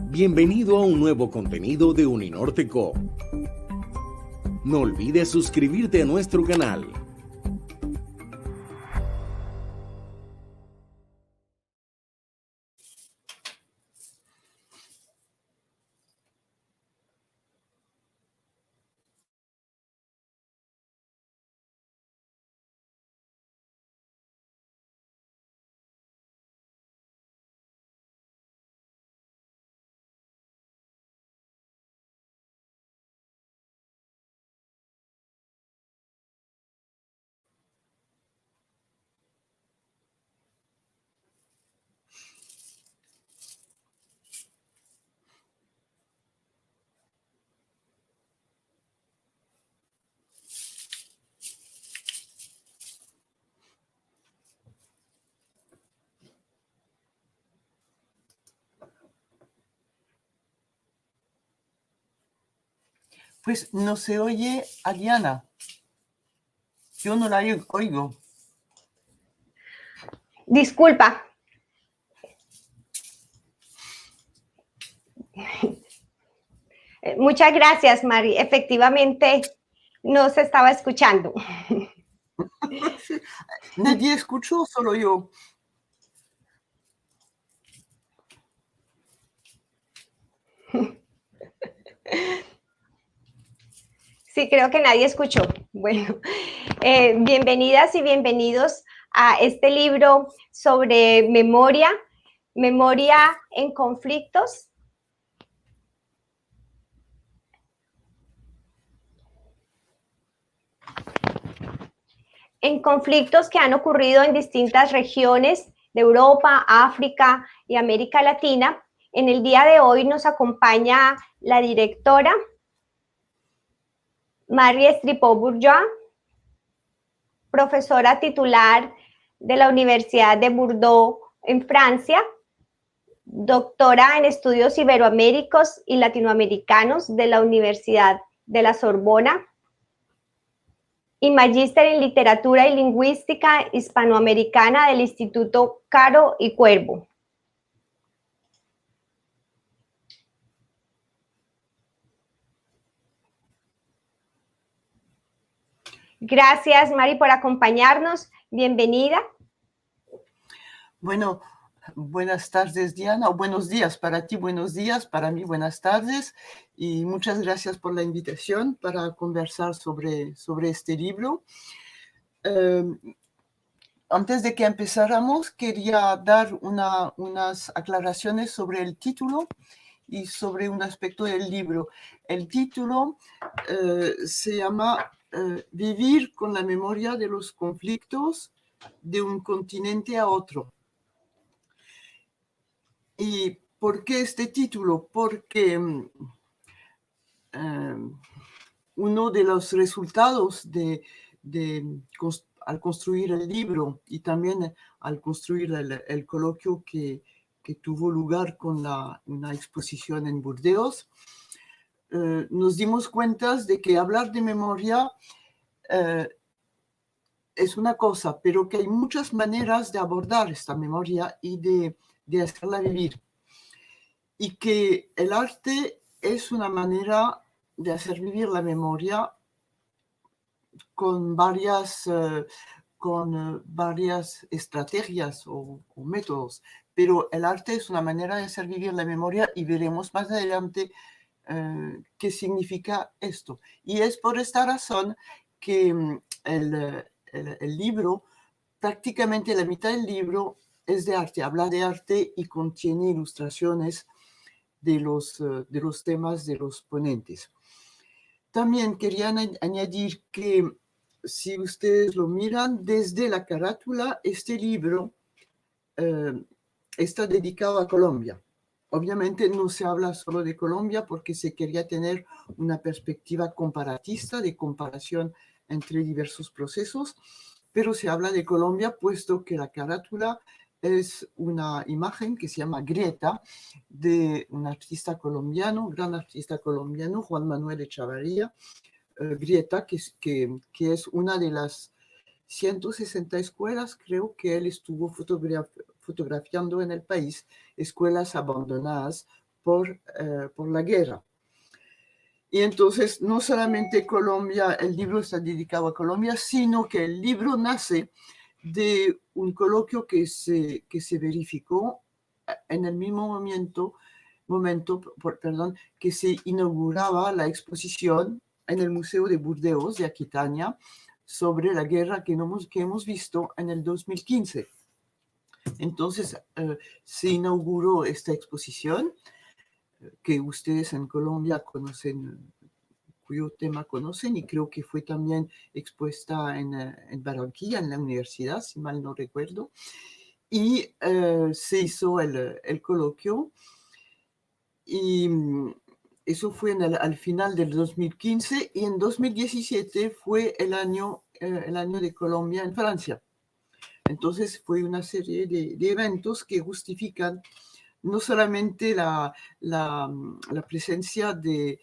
Bienvenido a un nuevo contenido de Uninorte Co. No olvides suscribirte a nuestro canal. Pues no se oye a Diana. Yo no la oigo. Disculpa. Muchas gracias, Mari. Efectivamente, no se estaba escuchando. Nadie escuchó, solo yo. Sí, creo que nadie escuchó. Bueno, bienvenidas y bienvenidos a este libro sobre memoria en conflictos. En conflictos que han ocurrido en distintas regiones de Europa, África y América Latina. En el día de hoy nos acompaña la directora Marie Estripó-Bourgeois, profesora titular de la Universidad de Bordeaux en Francia, doctora en estudios iberoaméricos y latinoamericanos de la Universidad de la Sorbona y magíster en literatura y lingüística hispanoamericana del Instituto Caro y Cuervo. Gracias, Mari, por acompañarnos. Bienvenida. Bueno, buenas tardes, Diana, o buenos días para ti, buenos días, para mí, buenas tardes, y muchas gracias por la invitación para conversar sobre este libro. Antes de que empezáramos, quería dar unas aclaraciones sobre el título y sobre un aspecto del libro. El título se llama Vivir con la memoria de los conflictos de un continente a otro. ¿Y por qué este título? Porque uno de los resultados al construir el libro y también al construir el coloquio que tuvo lugar con una exposición en Burdeos, nos dimos cuenta de que hablar de memoria es una cosa, pero que hay muchas maneras de abordar esta memoria y de hacerla vivir. Y que el arte es una manera de hacer vivir la memoria con varias estrategias o métodos. Pero el arte es una manera de hacer vivir la memoria y veremos más adelante qué significa esto. Y es por esta razón que el libro, prácticamente la mitad del libro es de arte, habla de arte y contiene ilustraciones de los temas de los ponentes. También quería añadir que si ustedes lo miran desde la carátula, este libro está dedicado a Colombia. Obviamente no se habla solo de Colombia porque se quería tener una perspectiva comparatista de comparación entre diversos procesos, pero se habla de Colombia puesto que la carátula es una imagen que se llama Grieta de un artista colombiano, gran artista colombiano, Juan Manuel Echavarría. Grieta, que es una de las 160 escuelas, creo que él estuvo fotografiando en el país escuelas abandonadas por la guerra. Y entonces no solamente Colombia, el libro está dedicado a Colombia, sino que el libro nace de un coloquio que se verificó en el mismo momento que se inauguraba la exposición en el Museo de Burdeos de Aquitania sobre la guerra que hemos visto en el 2015. Entonces se inauguró esta exposición que ustedes en Colombia conocen, cuyo tema conocen, y creo que fue también expuesta en Barranquilla, en la universidad, si mal no recuerdo, y se hizo el coloquio, y eso fue al final del 2015, y en 2017 fue el año de Colombia en Francia. Entonces fue una serie de eventos que justifican no solamente la presencia de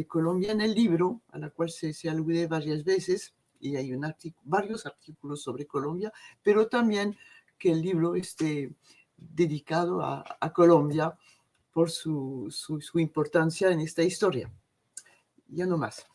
Colombia en el libro, a la cual se alude varias veces, y hay varios artículos sobre Colombia, pero también que el libro esté dedicado a Colombia por su importancia en esta historia. Ya no más.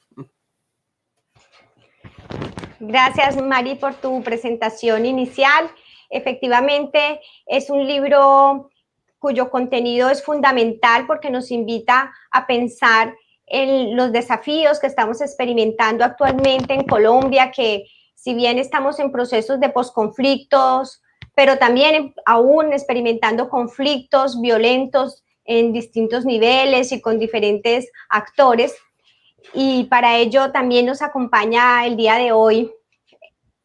Gracias, Mari, por tu presentación inicial. Efectivamente, es un libro cuyo contenido es fundamental porque nos invita a pensar en los desafíos que estamos experimentando actualmente en Colombia, que si bien estamos en procesos de posconflictos, pero también aún experimentando conflictos violentos en distintos niveles y con diferentes actores. Y para ello también nos acompaña el día de hoy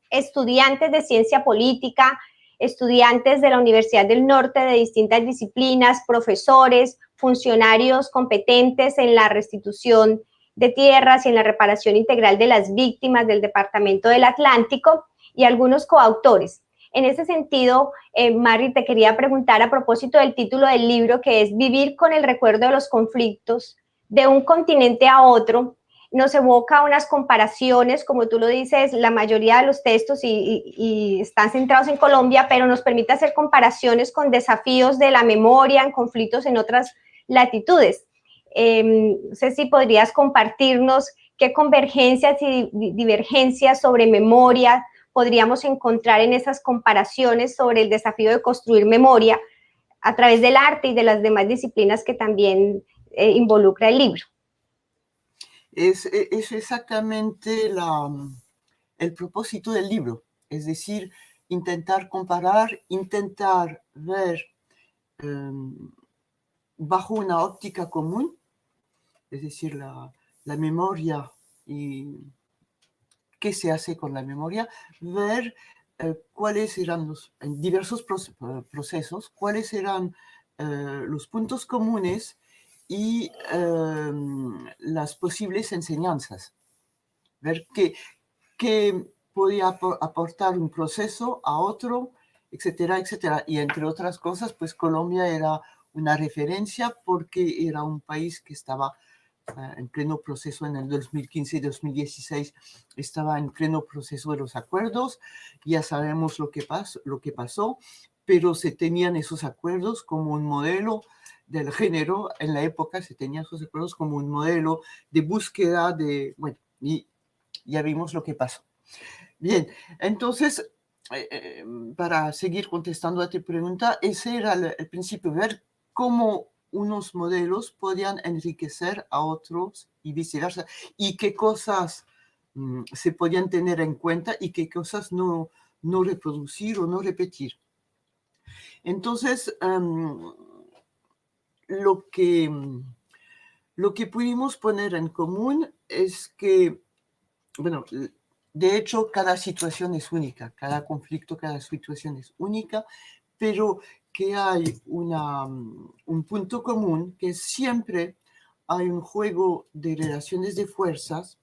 estudiantes de ciencia política, estudiantes de la Universidad del Norte de distintas disciplinas, profesores, funcionarios competentes en la restitución de tierras y en la reparación integral de las víctimas del Departamento del Atlántico y algunos coautores. En ese sentido, Mari, te quería preguntar a propósito del título del libro, que es Vivir con el recuerdo de los conflictos de un continente a otro. Nos evoca unas comparaciones, como tú lo dices, la mayoría de los textos y están centrados en Colombia, pero nos permite hacer comparaciones con desafíos de la memoria en conflictos en otras latitudes. No sé si podrías compartirnos qué convergencias y divergencias sobre memoria podríamos encontrar en esas comparaciones sobre el desafío de construir memoria a través del arte y de las demás disciplinas que también involucra el libro. Es exactamente el propósito del libro, es decir, intentar comparar, intentar ver bajo una óptica común, es decir, la memoria y qué se hace con la memoria, ver cuáles eran en diversos procesos, cuáles eran los puntos comunes y las posibles enseñanzas. Ver qué podía aportar un proceso a otro, etcétera, etcétera. Y entre otras cosas, pues Colombia era una referencia porque era un país que estaba en pleno proceso en el 2015 y 2016, estaba en pleno proceso de los acuerdos. Ya sabemos lo que pasó, pero se tenían esos acuerdos como un modelo del género. En la época se tenían esos acuerdos como un modelo de búsqueda bueno, y ya vimos lo que pasó. Bien, entonces, para seguir contestando a tu pregunta, ese era el principio, ver cómo unos modelos podían enriquecer a otros y viceversa, y qué cosas se podían tener en cuenta y qué cosas no reproducir o no repetir. Entonces, lo que pudimos poner en común es que, bueno, de hecho, cada situación es única, cada conflicto, cada situación es única, pero que hay un punto común, que siempre hay un juego de relaciones de fuerzas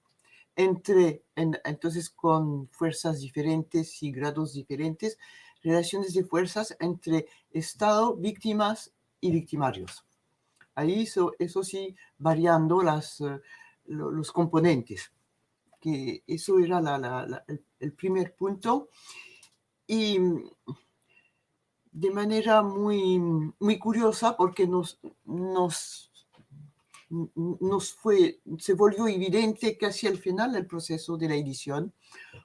entonces con fuerzas diferentes y grados diferentes, relaciones de fuerzas entre Estado, víctimas y victimarios. Ahí eso sí, variando los componentes, que eso era el primer punto. Y de manera muy curiosa porque se volvió evidente casi al final del proceso de la edición,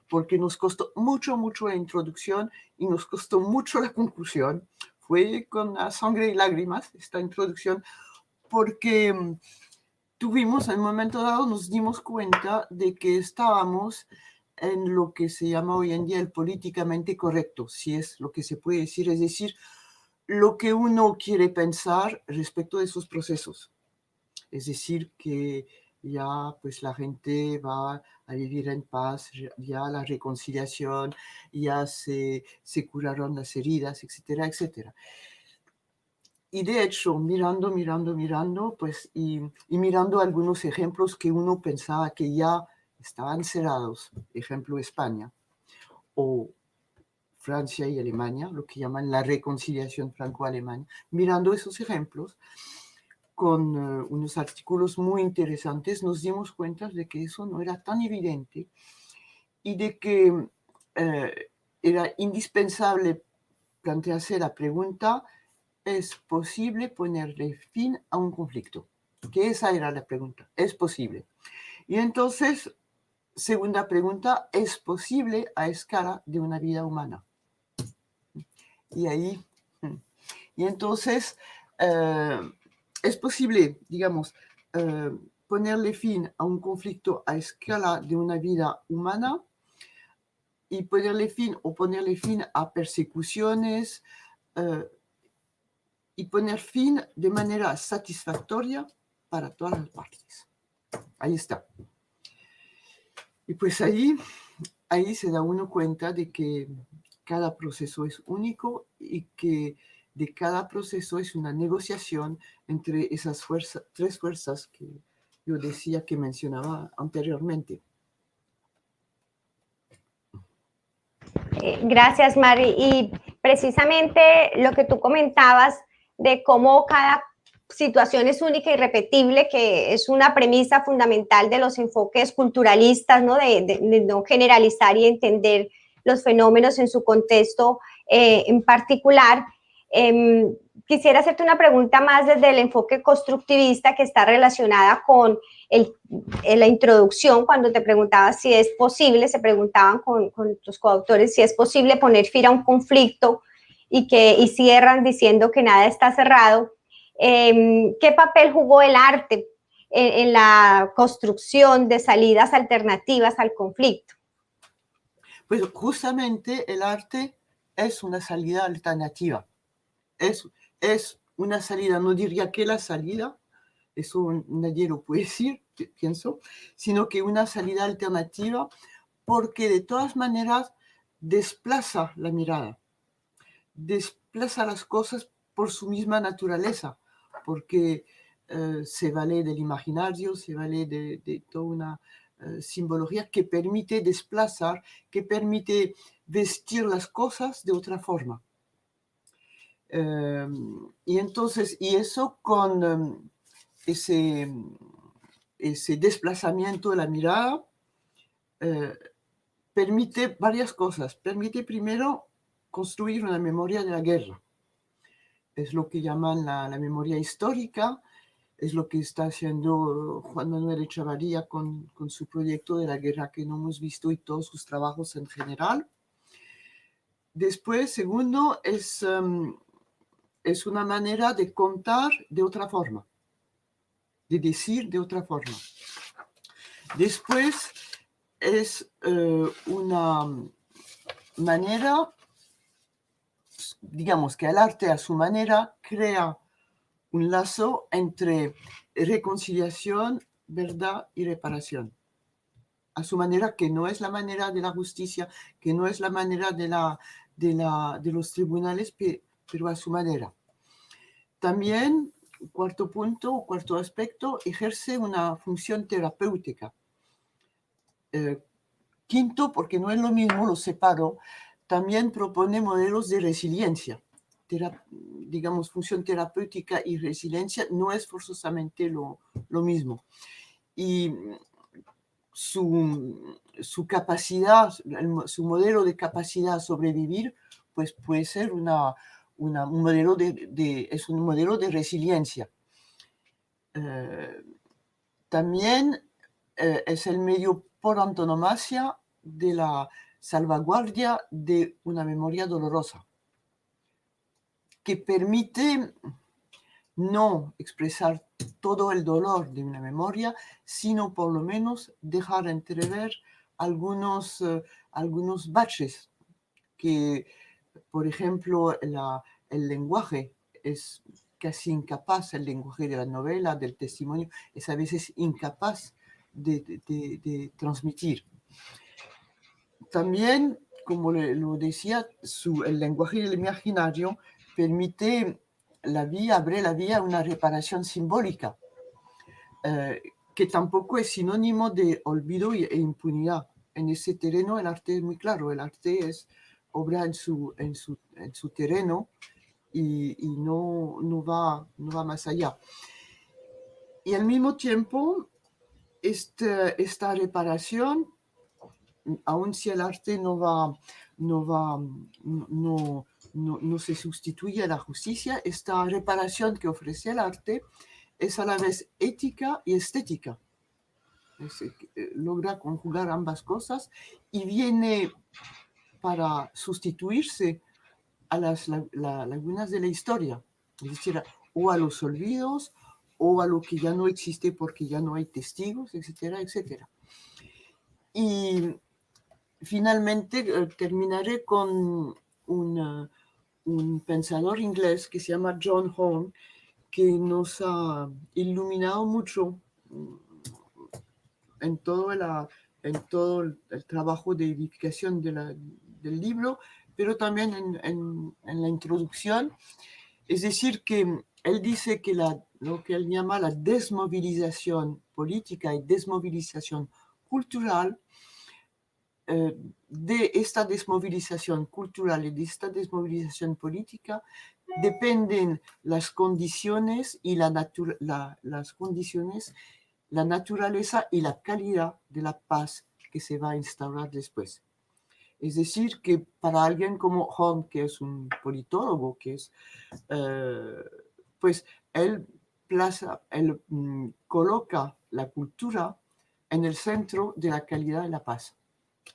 porque nos costó mucho la introducción y nos costó mucho la conclusión. Fue con la sangre y lágrimas esta introducción, porque tuvimos, en un momento dado, nos dimos cuenta de que estábamos en lo que se llama hoy en día el políticamente correcto, si es lo que se puede decir, es decir, lo que uno quiere pensar respecto de esos procesos. Es decir, que ya pues la gente va a vivir en paz, ya la reconciliación, ya se curaron las heridas, etcétera, etcétera. Y de hecho, mirando, pues, y mirando algunos ejemplos que uno pensaba que ya estaban cerrados, ejemplo España, o Francia y Alemania, lo que llaman la reconciliación franco-alemana, mirando esos ejemplos, con unos artículos muy interesantes, nos dimos cuenta de que eso no era tan evidente y de que era indispensable plantearse la pregunta: ¿es posible ponerle fin a un conflicto? Que esa era la pregunta, ¿es posible? Y entonces, segunda pregunta, ¿es posible a escala de una vida humana? Y ahí, y entonces, es posible, digamos, ponerle fin a un conflicto a escala de una vida humana y ponerle fin a persecuciones y poner fin de manera satisfactoria para todas las partes. Ahí está. Y pues ahí se da uno cuenta de que cada proceso es único y que de cada proceso es una negociación entre esas tres fuerzas que yo decía, que mencionaba anteriormente. Gracias, Mari. Y precisamente lo que tú comentabas de cómo cada situación es única y repetible, que es una premisa fundamental de los enfoques culturalistas, ¿no? De no generalizar y entender los fenómenos en su contexto en particular. Quisiera hacerte una pregunta más desde el enfoque constructivista, que está relacionada con la introducción, cuando te preguntaba si es posible, se preguntaban con los coautores si es posible poner fin a un conflicto y cierran diciendo que nada está cerrado. ¿Qué papel jugó el arte en la construcción de salidas alternativas al conflicto? Pues justamente el arte es una salida alternativa. Es una salida, no diría que la salida, eso nadie lo puede decir, pienso, sino que una salida alternativa, porque de todas maneras desplaza la mirada, desplaza las cosas por su misma naturaleza, porque se vale del imaginario, se vale de toda una simbología que permite desplazar, que permite vestir las cosas de otra forma. Y entonces, y eso con ese desplazamiento de la mirada permite varias cosas. Permite primero construir una memoria de la guerra. Es lo que llaman la memoria histórica, es lo que está haciendo Juan Manuel Echevarría con su proyecto de la guerra que no hemos visto y todos sus trabajos en general. Después, segundo, es una manera de contar de otra forma, de decir de otra forma. Después es una manera, digamos que el arte a su manera crea un lazo entre reconciliación, verdad y reparación. A su manera, que no es la manera de la justicia, que no es la manera de los tribunales, pero a su manera. También, cuarto punto, cuarto aspecto, ejerce una función terapéutica. Quinto, porque no es lo mismo, lo separo, también propone modelos de resiliencia. Digamos, función terapéutica y resiliencia no es forzosamente lo mismo. Y su capacidad, su modelo de capacidad a sobrevivir, pues puede ser una un modelo es un modelo de resiliencia. También es el medio por antonomasia de la salvaguardia de una memoria dolorosa, que permite no expresar todo el dolor de una memoria, sino por lo menos dejar entrever algunos baches que, por ejemplo, el lenguaje es casi incapaz, el lenguaje de la novela, del testimonio, es a veces incapaz de transmitir. También, como lo decía, el lenguaje del imaginario permite abre la vía a una reparación simbólica, que tampoco es sinónimo de olvido e impunidad. En ese terreno el arte es muy claro, el arte es obra en su terreno y no va más allá. Y al mismo tiempo, esta reparación, aun si el arte no se sustituye a la justicia, esta reparación que ofrece el arte es a la vez ética y estética. Logra conjugar ambas cosas y viene para sustituirse a las lagunas de la historia, es decir, o a los olvidos, o a lo que ya no existe porque ya no hay testigos, etcétera, etcétera. Y finalmente terminaré con un pensador inglés que se llama John Hone, que nos ha iluminado mucho en todo el trabajo de edificación del libro, pero también en la introducción. Es decir, que él dice que lo que él llama la desmovilización política y desmovilización cultural, de esta desmovilización cultural y de esta desmovilización política dependen las condiciones y las condiciones, la naturaleza y la calidad de la paz que se va a instaurar después. Es decir, que para alguien como Hone, que es un politólogo, pues él coloca la cultura en el centro de la calidad de la paz.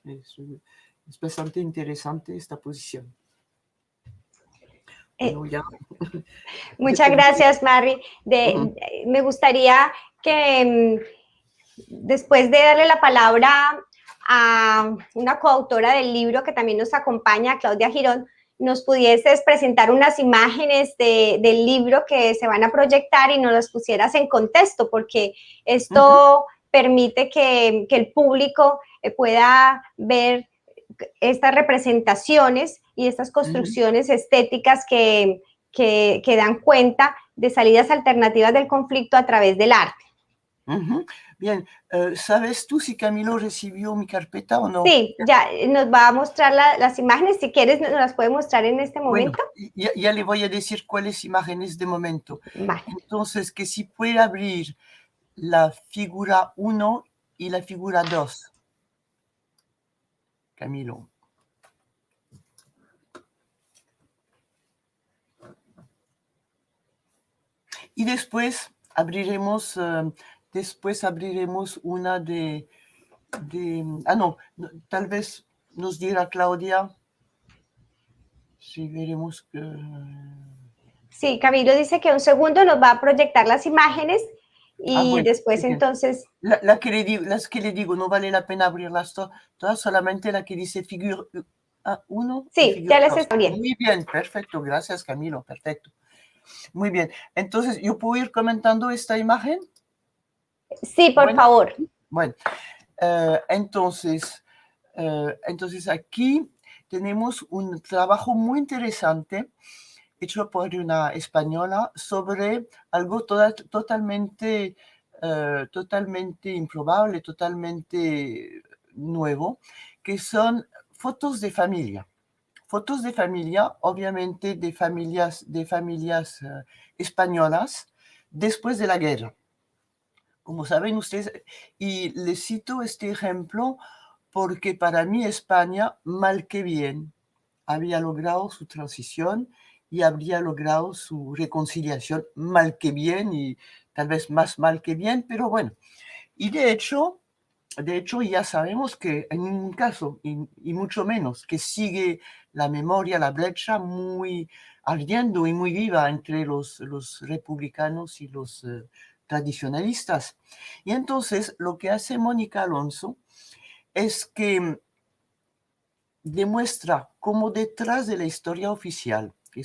Es bastante interesante esta posición. Bueno, ya. Muchas gracias, Mary. Me gustaría que después de darle la palabra a una coautora del libro que también nos acompaña, Claudia Girón, nos pudieses presentar unas imágenes del libro que se van a proyectar y nos las pusieras en contexto, porque esto permite que el público pueda ver estas representaciones y estas construcciones estéticas que dan cuenta de salidas alternativas del conflicto a través del arte. Bien, ¿sabes tú si Camilo recibió mi carpeta o no? Sí, ya nos va a mostrar las imágenes. Si quieres, nos las puede mostrar en este momento. Bueno, ya le voy a decir cuáles imágenes de momento. Vale. Entonces, que si puede abrir la figura 1 y la figura 2. Camilo. Y después abriremos una no, tal vez nos dirá Claudia si veremos que... Sí, Camilo dice que un segundo nos va a proyectar las imágenes y bueno, después bien. Entonces... las que le digo, no vale la pena abrirlas todas, solamente la que dice figura 1. Sí, ya las está bien. Muy bien, perfecto, gracias Camilo, perfecto. Muy bien, entonces, ¿yo puedo ir comentando esta imagen? Sí, por favor. Bueno, entonces aquí tenemos un trabajo muy interesante hecho por una española sobre algo totalmente improbable, totalmente nuevo, que son fotos de familia. Fotos de familia, obviamente de familias españolas después de la guerra. Como saben ustedes, y les cito este ejemplo porque para mí España, mal que bien, había logrado su transición y habría logrado su reconciliación, mal que bien y tal vez más mal que bien, pero bueno. Y de hecho ya sabemos que en ningún caso, y mucho menos, que sigue la memoria, la brecha muy ardiendo y muy viva entre los republicanos y los tradicionalistas. Y entonces lo que hace Mónica Alonso es que demuestra cómo detrás de la historia oficial, que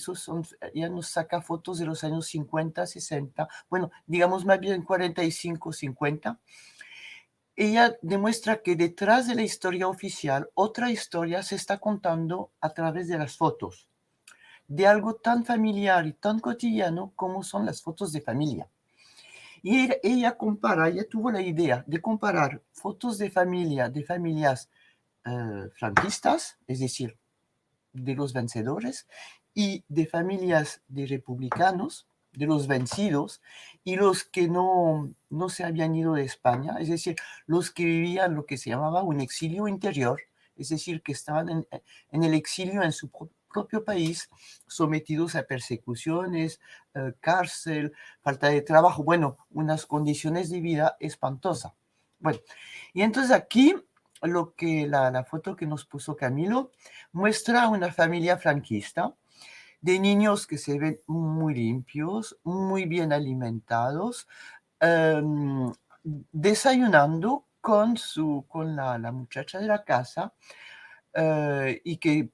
ya nos saca fotos de los años 50, 60, bueno, digamos más bien 45, 50, ella demuestra que detrás de la historia oficial, otra historia se está contando a través de las fotos, de algo tan familiar y tan cotidiano como son las fotos de familia. Y ella tuvo la idea de comparar fotos de familia, de familias franquistas, es decir, de los vencedores, y de familias de republicanos, de los vencidos, y los que no se habían ido de España, es decir, los que vivían lo que se llamaba un exilio interior, es decir, que estaban en el exilio en su propio país, sometidos a persecuciones, cárcel, falta de trabajo, bueno, unas condiciones de vida espantosas. Bueno, y entonces aquí la foto que nos puso Camilo muestra una familia franquista de niños que se ven muy limpios, muy bien alimentados, desayunando con la muchacha de la casa, y que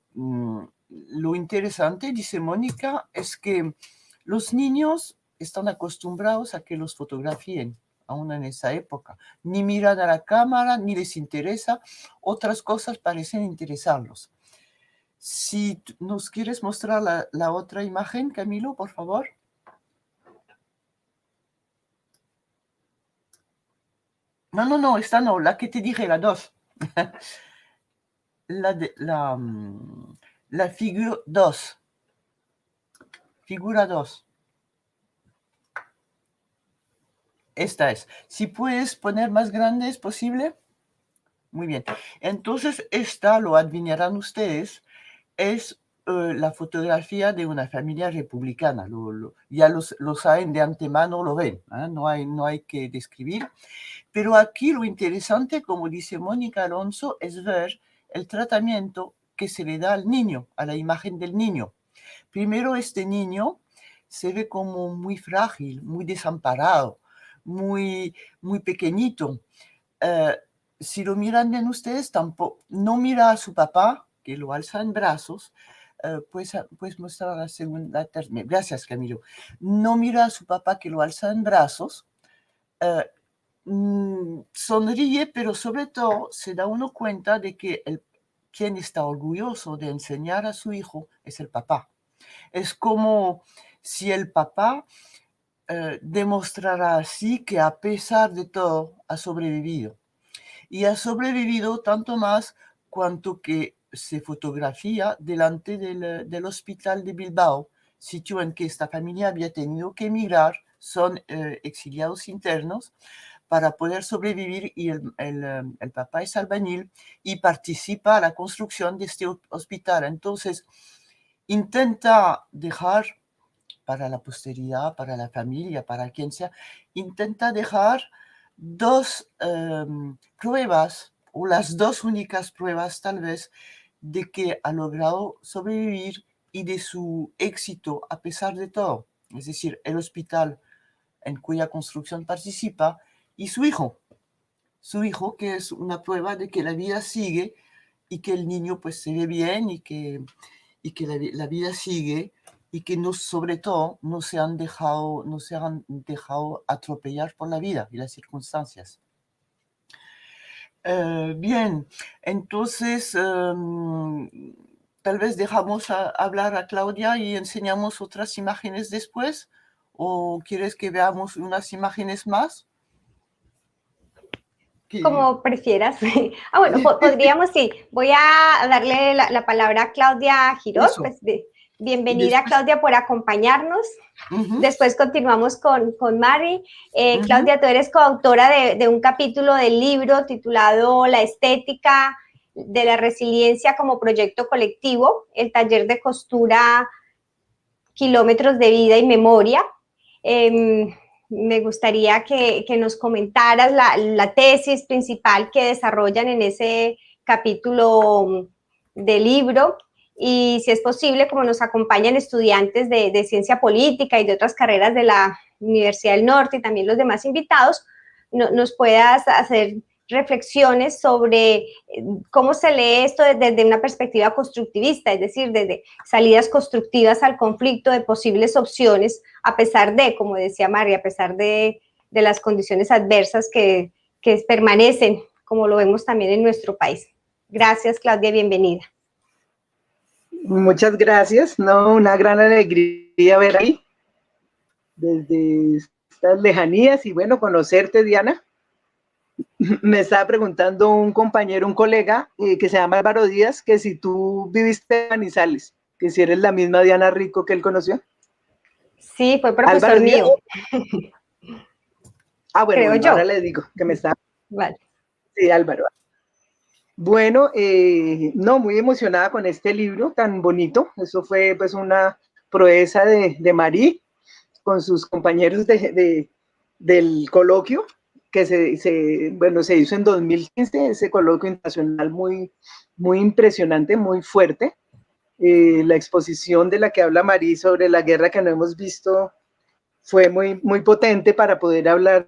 lo interesante, dice Mónica, es que los niños están acostumbrados a que los fotografíen, aún en esa época. Ni miran a la cámara, ni les interesa. Otras cosas parecen interesarlos. Si nos quieres mostrar la otra imagen, Camilo, por favor. No, esta no, la que te dije, la 2. La figura 2. Figura 2. Esta es. Si puedes poner más grande, ¿es posible? Muy bien. Entonces, esta, lo adivinarán ustedes, es la fotografía de una familia republicana. Ya lo saben de antemano, lo ven. No hay que describir. Pero aquí lo interesante, como dice Mónica Alonso, es ver el tratamiento que se le da al niño, a la imagen del niño. Primero, este niño se ve como muy frágil, muy desamparado, muy pequeñito. Si lo miran bien ustedes, tampoco, no mira a su papá, que lo alza en brazos. Pues mostrar la segunda. Gracias, Camilo. No mira a su papá, que lo alza en brazos. Sonríe, pero sobre todo se da uno cuenta de que quien está orgulloso de enseñar a su hijo es el papá. Es como si el papá demostrara así que a pesar de todo ha sobrevivido. Y ha sobrevivido tanto más cuanto que se fotografía delante del hospital de Bilbao, sitio en que esta familia había tenido que emigrar, son exiliados internos, para poder sobrevivir, y el papá es albañil y participa a la construcción de este hospital. Entonces, intenta dejar para la posteridad, para la familia, para quien sea, intenta dejar dos pruebas, o las dos únicas pruebas tal vez, de que ha logrado sobrevivir y de su éxito a pesar de todo. Es decir, el hospital en cuya construcción participa, y su hijo, que es una prueba de que la vida sigue y que el niño pues se ve bien, y que la vida sigue, y que sobre todo no se han dejado atropellar por la vida y las circunstancias. Bien, entonces tal vez dejamos hablar a Claudia y enseñamos otras imágenes después, ¿o quieres que veamos unas imágenes más? Como prefieras. Bueno, podríamos, sí. Voy a darle la palabra a Claudia Girós. Pues, bienvenida, después, Claudia, por acompañarnos. Después continuamos con Mari. Claudia, tú eres coautora de un capítulo del libro titulado La estética de la resiliencia como proyecto colectivo, el taller de costura kilómetros de vida y memoria. Me gustaría que nos comentaras la tesis principal que desarrollan en ese capítulo del libro y si es posible, como nos acompañan estudiantes de ciencia política y de otras carreras de la Universidad del Norte y también los demás invitados, nos puedas hacer reflexiones sobre cómo se lee esto desde una perspectiva constructivista, es decir, desde salidas constructivas al conflicto, de posibles opciones, a pesar de, como decía María, a pesar de las condiciones adversas que permanecen, como lo vemos también en nuestro país. Gracias, Claudia, bienvenida. Muchas gracias, no, una gran alegría ver ahí, desde estas lejanías, y bueno, conocerte, Diana. Me estaba preguntando un compañero, un colega, que se llama Álvaro Díaz, que si tú viviste en Manizales, que si eres la misma Diana Rico que él conoció. Sí, fue profesor Álvaro mío. Ah, bueno, Creo yo. ahora le digo que me está... Vale. Sí, Álvaro. Bueno, no, muy emocionada con este libro tan bonito. Eso fue pues una proeza de Marí con sus compañeros del coloquio que se hizo en 2015, ese coloquio internacional muy impresionante, muy fuerte. La exposición de la que habla Marí sobre la guerra que no hemos visto fue muy potente para poder hablar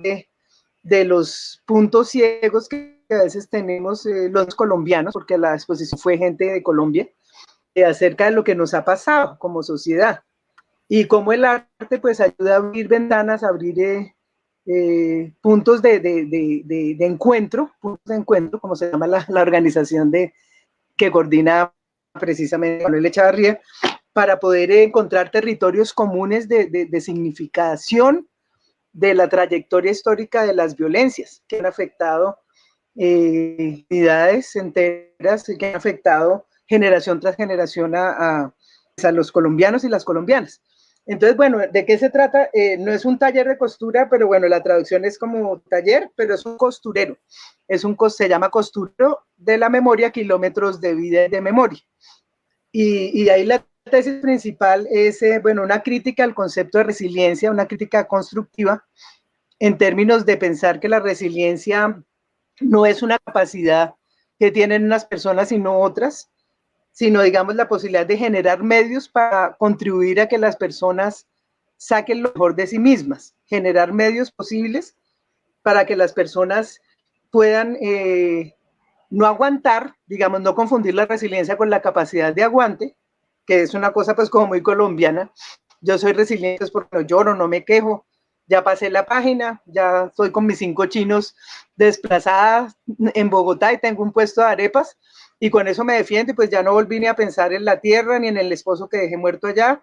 de los puntos ciegos que a veces tenemos los colombianos, porque la exposición fue gente de Colombia, acerca de lo que nos ha pasado como sociedad y cómo el arte pues ayuda a abrir ventanas, a abrir puntos de encuentro, como se llama la organización que coordina precisamente Manuel Echavarría, para poder encontrar territorios comunes de significación de la trayectoria histórica de las violencias que han afectado comunidades enteras, que han afectado generación tras generación a los colombianos y las colombianas. Entonces, bueno, ¿de qué se trata? No es un taller de costura, pero bueno, la traducción es como taller, pero es un costurero. Se llama Costurero de la Memoria, Kilómetros de Vida y de Memoria. Y ahí la tesis principal es, bueno, una crítica al concepto de resiliencia, una crítica constructiva, en términos de pensar que la resiliencia no es una capacidad que tienen unas personas sino otras, sino, digamos, la posibilidad de generar medios para contribuir a que las personas saquen lo mejor de sí mismas, generar medios posibles para que las personas puedan no aguantar, digamos, no confundir la resiliencia con la capacidad de aguante, que es una cosa pues como muy colombiana. Yo soy resiliente porque no lloro, no me quejo, ya pasé la página, ya estoy con mis 5 chinos desplazadas en Bogotá y tengo un puesto de arepas y con eso me defiendo y pues ya no volví ni a pensar en la tierra ni en el esposo que dejé muerto allá,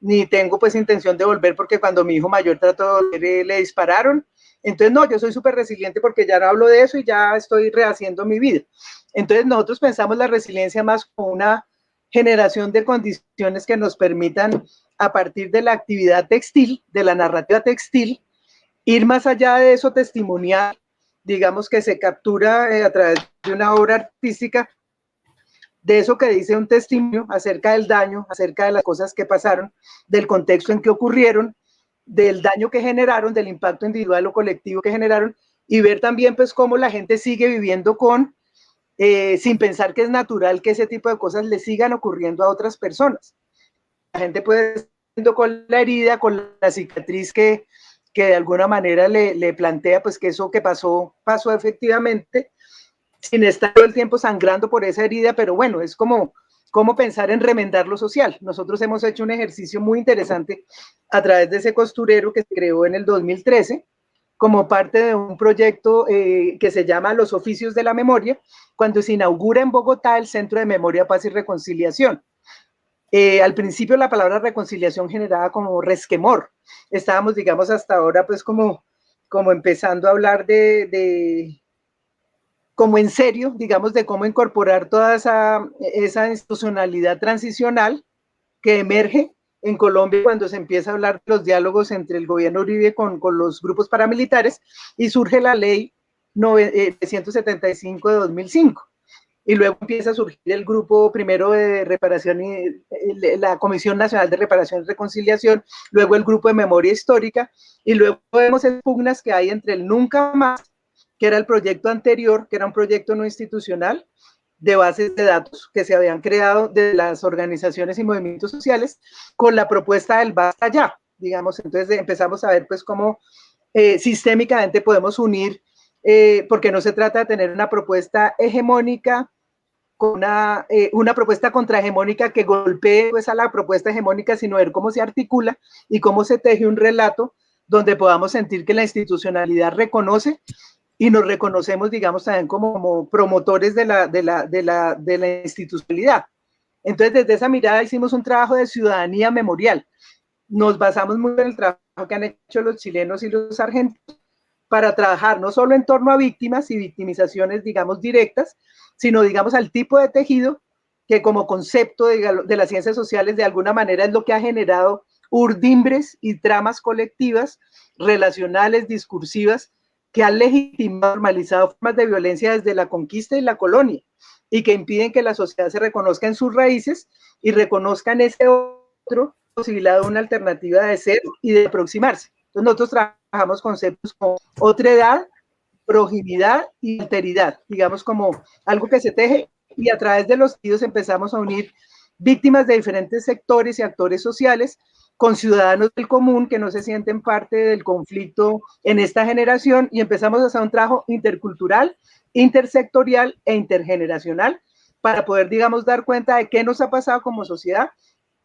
ni tengo pues intención de volver porque cuando mi hijo mayor trató de volver le dispararon. Entonces no, yo soy súper resiliente porque ya no hablo de eso y ya estoy rehaciendo mi vida. Entonces nosotros pensamos la resiliencia más como una generación de condiciones que nos permitan, a partir de la actividad textil, de la narrativa textil, ir más allá de eso testimonial, digamos que se captura a través de una obra artística, de eso que dice un testimonio acerca del daño, acerca de las cosas que pasaron, del contexto en que ocurrieron, del daño que generaron, del impacto individual o colectivo que generaron, y ver también pues cómo la gente sigue viviendo sin pensar que es natural que ese tipo de cosas le sigan ocurriendo a otras personas. La gente puede estar viviendo con la herida, con la cicatriz que de alguna manera le plantea pues que eso que pasó efectivamente, sin estar todo el tiempo sangrando por esa herida, pero bueno, es como pensar en remendar lo social. Nosotros hemos hecho un ejercicio muy interesante a través de ese costurero que se creó en el 2013, como parte de un proyecto que se llama Los Oficios de la Memoria, cuando se inaugura en Bogotá el Centro de Memoria, Paz y Reconciliación. Al principio la palabra reconciliación generaba como resquemor. Estábamos, digamos, hasta ahora pues como empezando a hablar como en serio, digamos, de cómo incorporar toda esa institucionalidad transicional que emerge en Colombia cuando se empieza a hablar de los diálogos entre el gobierno Uribe con los grupos paramilitares y surge la ley 975 de 2005. y luego empieza a surgir el grupo primero de reparación y la Comisión Nacional de Reparación y Reconciliación, luego el grupo de memoria histórica, y luego vemos pugnas que hay entre el Nunca Más, que era el proyecto anterior, que era un proyecto no institucional, de bases de datos que se habían creado de las organizaciones y movimientos sociales, con la propuesta del Basta Ya, digamos. Entonces empezamos a ver pues cómo sistémicamente podemos unir, porque no se trata de tener una propuesta hegemónica, con una propuesta contrahegemónica que golpee pues, a la propuesta hegemónica, sino ver cómo se articula y cómo se teje un relato donde podamos sentir que la institucionalidad reconoce y nos reconocemos, digamos, también como promotores de la institucionalidad. Entonces, desde esa mirada hicimos un trabajo de ciudadanía memorial. Nos basamos mucho en el trabajo que han hecho los chilenos y los argentinos para trabajar no solo en torno a víctimas y victimizaciones, digamos, directas, sino, digamos, al tipo de tejido que como concepto de las ciencias sociales de alguna manera es lo que ha generado urdimbres y tramas colectivas, relacionales, discursivas, que han legitimado, normalizado formas de violencia desde la conquista y la colonia, y que impiden que la sociedad se reconozca en sus raíces y reconozca en ese otro posibilidad de una alternativa de ser y de aproximarse. Entonces nosotros trabajamos conceptos como otredad, proximidad y alteridad, digamos como algo que se teje, y a través de los tejidos empezamos a unir víctimas de diferentes sectores y actores sociales con ciudadanos del común que no se sienten parte del conflicto en esta generación, y empezamos a hacer un trabajo intercultural, intersectorial e intergeneracional para poder, digamos, dar cuenta de qué nos ha pasado como sociedad,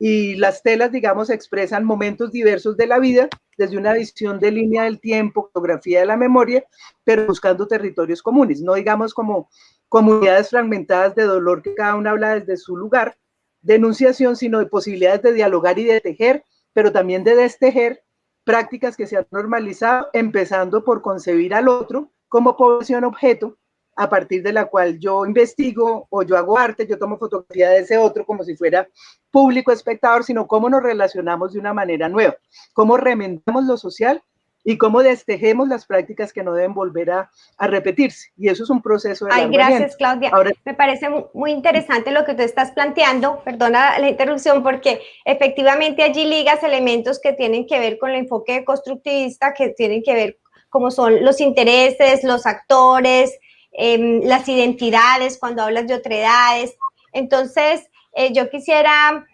y las telas, digamos, expresan momentos diversos de la vida desde una visión de línea del tiempo, fotografía de la memoria, pero buscando territorios comunes, no digamos como comunidades fragmentadas de dolor que cada una habla desde su lugar de enunciación, sino de posibilidades de dialogar y de tejer, pero también de destejer prácticas que se han normalizado, empezando por concebir al otro como población objeto, a partir de la cual yo investigo o yo hago arte, yo tomo fotografía de ese otro como si fuera público espectador, sino cómo nos relacionamos de una manera nueva, cómo remendamos lo social y cómo destejemos las prácticas que no deben volver a repetirse. Y eso es un proceso de largo aliento. Gracias, Claudia. Ahora, me parece muy interesante lo que tú estás planteando, perdona la interrupción, porque efectivamente allí ligas elementos que tienen que ver con el enfoque constructivista, que tienen que ver cómo son los intereses, los actores, las identidades, cuando hablas de otredades. Entonces, yo quisiera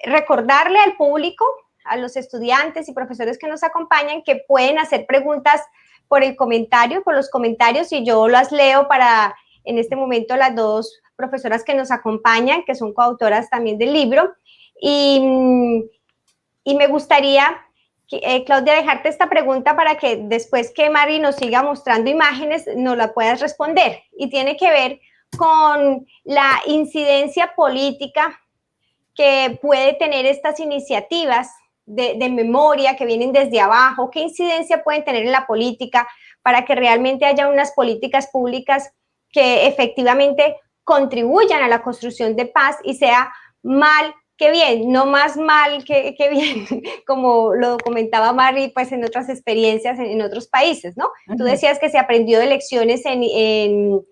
recordarle al público, a los estudiantes y profesores que nos acompañan, que pueden hacer preguntas por el comentario, por los comentarios, y yo las leo para, en este momento, las dos profesoras que nos acompañan, que son coautoras también del libro. Y me gustaría, Claudia, dejarte esta pregunta para que después que Mari nos siga mostrando imágenes, nos la puedas responder. Y tiene que ver con la incidencia política que puede tener estas iniciativas de memoria que vienen desde abajo. ¿Qué incidencia pueden tener en la política para que realmente haya unas políticas públicas que efectivamente contribuyan a la construcción de paz y sea mal que bien, no más mal que bien, como lo comentaba Mari, pues en otras experiencias en otros países, ¿no? Tú decías que se aprendió de lecciones en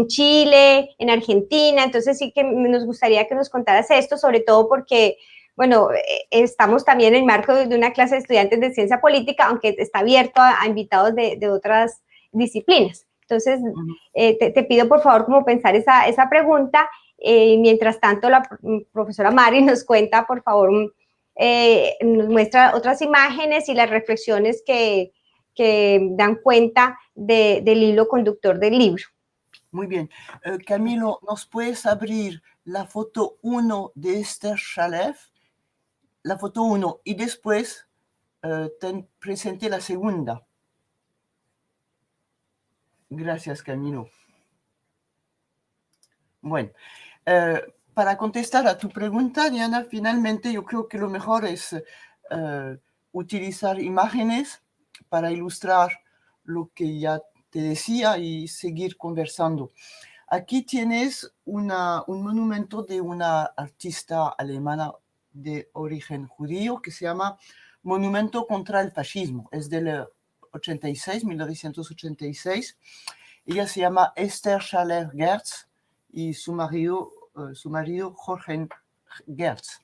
Chile, en Argentina, entonces sí que nos gustaría que nos contaras esto, sobre todo porque, bueno, estamos también en el marco de una clase de estudiantes de ciencia política, aunque está abierto a invitados de otras disciplinas. Entonces, te pido por favor como pensar esa pregunta. Mientras tanto, la profesora Mari nos cuenta, por favor, nos muestra otras imágenes y las reflexiones que dan cuenta del hilo conductor del libro. Muy bien. Camilo, ¿nos puedes abrir la foto 1 de Esther Chaleff? La foto 1 y después te presente la segunda. Gracias, Camilo. Bueno, para contestar a tu pregunta, Diana, finalmente yo creo que lo mejor es utilizar imágenes para ilustrar lo que ya te decía y seguir conversando. Aquí tienes un monumento de una artista alemana de origen judío que se llama Monumento contra el Fascismo. Es del 1986. Ella se llama Esther Chaleff Gertz y su marido Jorge Gertz.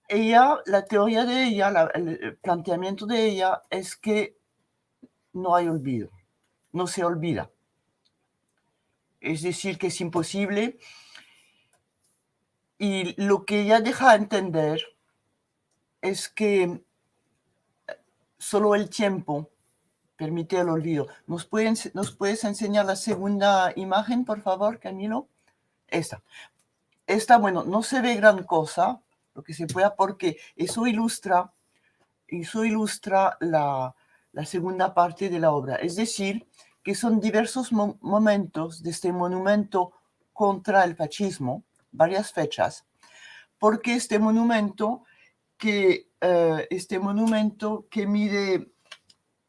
Ella, la teoría de ella, el planteamiento de ella es que no hay olvido, no se olvida. Es decir, que es imposible. Y lo que ella deja entender es que solo el tiempo permite el olvido. ¿Nos puedes enseñar la segunda imagen, por favor, Camilo? Esta, bueno, no se ve gran cosa, lo que se pueda, porque eso ilustra la segunda parte de la obra. Es decir, que son diversos momentos de este monumento contra el fascismo, varias fechas, porque este monumento que mide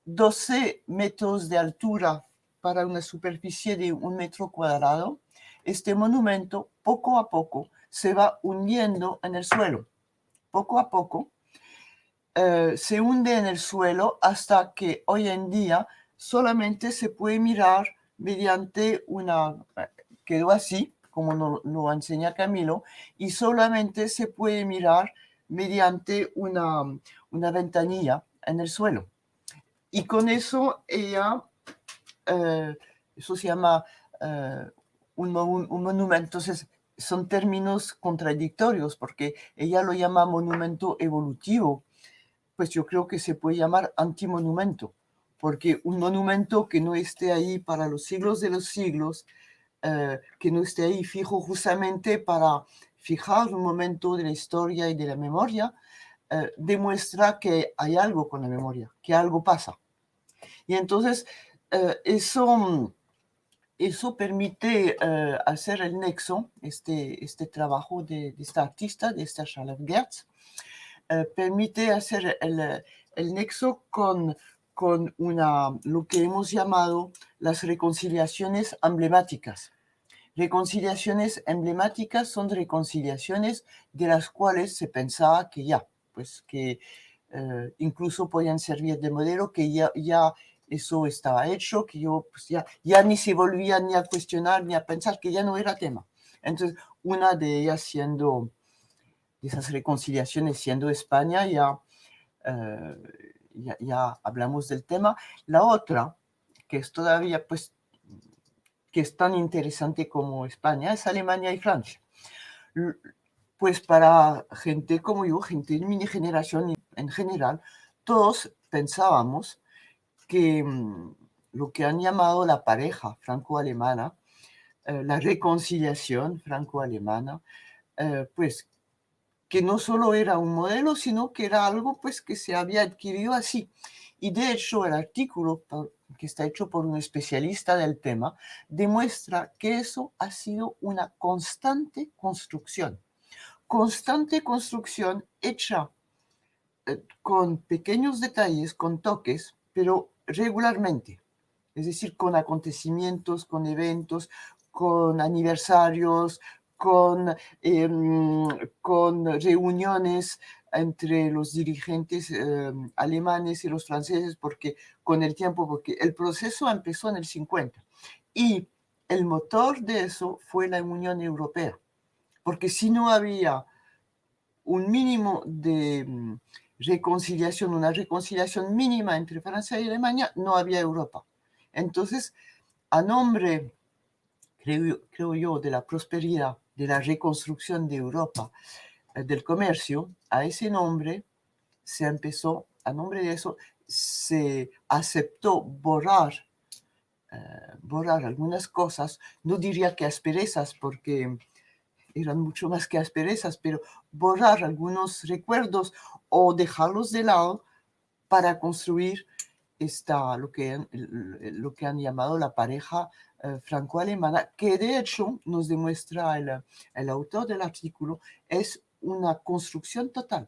12 metros de altura para una superficie de 1 metro cuadrado, este monumento poco a poco se va hundiendo en el suelo. Poco a poco se hunde en el suelo hasta que hoy en día solamente se puede mirar mediante quedó así, como lo enseña Camilo, y solamente se puede mirar mediante una ventanilla en el suelo. Y con eso ella, eso se llama un monumento. Entonces, son términos contradictorios porque ella lo llama monumento evolutivo. Pues yo creo que se puede llamar antimonumento, porque un monumento que no esté ahí para los siglos de los siglos, que no esté ahí fijo justamente para fijar un momento de la historia y de la memoria, demuestra que hay algo con la memoria, que algo pasa. Y entonces eso permite hacer el nexo, este trabajo de esta artista, de esta Charlotte Gertz, permite hacer el nexo con lo que hemos llamado las reconciliaciones emblemáticas. Reconciliaciones emblemáticas son reconciliaciones de las cuales se pensaba que incluso podían servir de modelo, que ya eso estaba hecho, que ya ni se volvía ni a cuestionar ni a pensar, que ya no era tema. Entonces, una de ellas siendo, de esas reconciliaciones siendo España, ya hablamos del tema. La otra, que es todavía, que es tan interesante como España, es Alemania y Francia. Pues para gente como yo, gente de mi generación en general, todos pensábamos que lo que han llamado la pareja franco-alemana, la reconciliación franco-alemana, pues que no solo era un modelo, sino que era algo pues que se había adquirido así. Y de hecho el artículo que está hecho por un especialista del tema demuestra que eso ha sido una constante construcción hecha con pequeños detalles, con toques, pero regularmente. Es decir, con acontecimientos, con eventos, con aniversarios, con reuniones entre los dirigentes alemanes y los franceses, porque el proceso empezó en el 50 y el motor de eso fue la Unión Europea, porque si no había un mínimo de reconciliación, una reconciliación mínima entre Francia y Alemania, no había Europa. Entonces, a nombre, creo yo, de la prosperidad, de la reconstrucción de Europa, del comercio, a ese nombre se empezó, a nombre de eso, se aceptó borrar algunas cosas, no diría que asperezas, porque eran mucho más que asperezas, pero borrar algunos recuerdos o dejarlos de lado para construir lo que han llamado la pareja franco-alemana, que de hecho nos demuestra el autor del artículo, es una construcción total,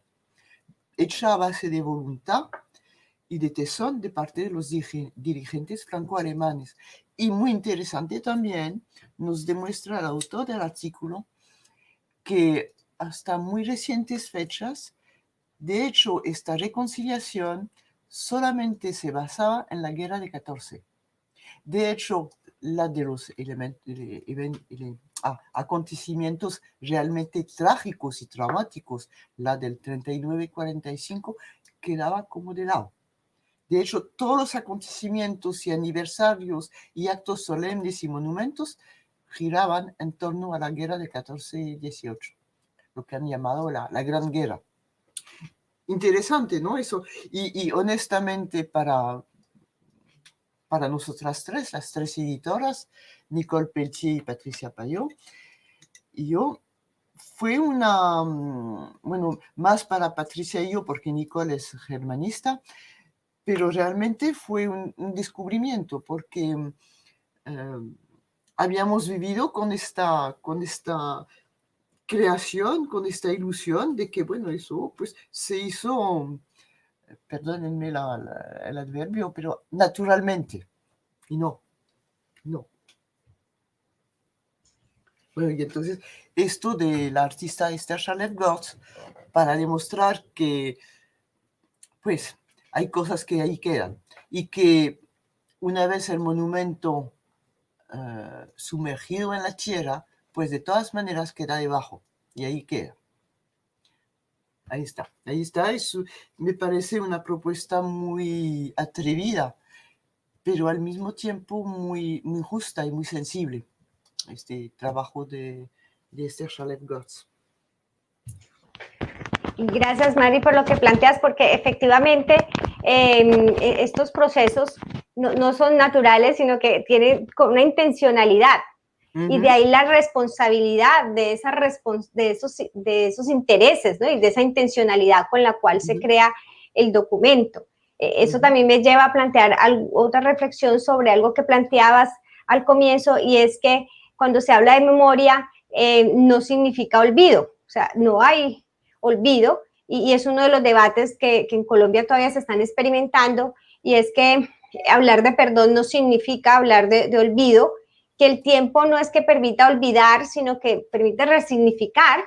hecha a base de voluntad y de tesón de parte de los dirigentes franco-alemanes. Y muy interesante también, nos demuestra el autor del artículo que hasta muy recientes fechas, de hecho, esta reconciliación solamente se basaba en la guerra de 14. De hecho, la de los acontecimientos realmente trágicos y traumáticos, la del 39-45, quedaba como de lado. De hecho, todos los acontecimientos y aniversarios y actos solemnes y monumentos giraban en torno a la guerra de 14 y 18, lo que han llamado la Gran Guerra. Interesante, ¿no? Eso. Y honestamente, para nosotras tres, las tres editoras, Nicole Pelletier y Patricia Payot, y yo, fue una, bueno, más para Patricia y yo, porque Nicole es germanista, pero realmente fue un descubrimiento, porque habíamos vivido con esta creación, con esta ilusión de que, bueno, eso pues se hizo, perdónenme el adverbio, pero naturalmente, y no. Bueno, y entonces esto de la artista Esther Charlotte-Gortz, para demostrar que, pues, hay cosas que ahí quedan, y que una vez el monumento sumergido en la tierra, pues de todas maneras queda debajo, y ahí queda. Ahí está. Me parece una propuesta muy atrevida, pero al mismo tiempo muy, muy justa y muy sensible, este trabajo de Esther Charlotte-Gortz. Gracias, Mari, por lo que planteas, porque efectivamente estos procesos no son naturales, sino que tienen una intencionalidad. Y de ahí la responsabilidad de esos intereses, ¿no? Y de esa intencionalidad con la cual se crea el documento. Eso también me lleva a plantear otra reflexión sobre algo que planteabas al comienzo, y es que cuando se habla de memoria no significa olvido, o sea, no hay olvido, y es uno de los debates que en Colombia todavía se están experimentando, y es que hablar de perdón no significa hablar de olvido, que el tiempo no es que permita olvidar, sino que permite resignificar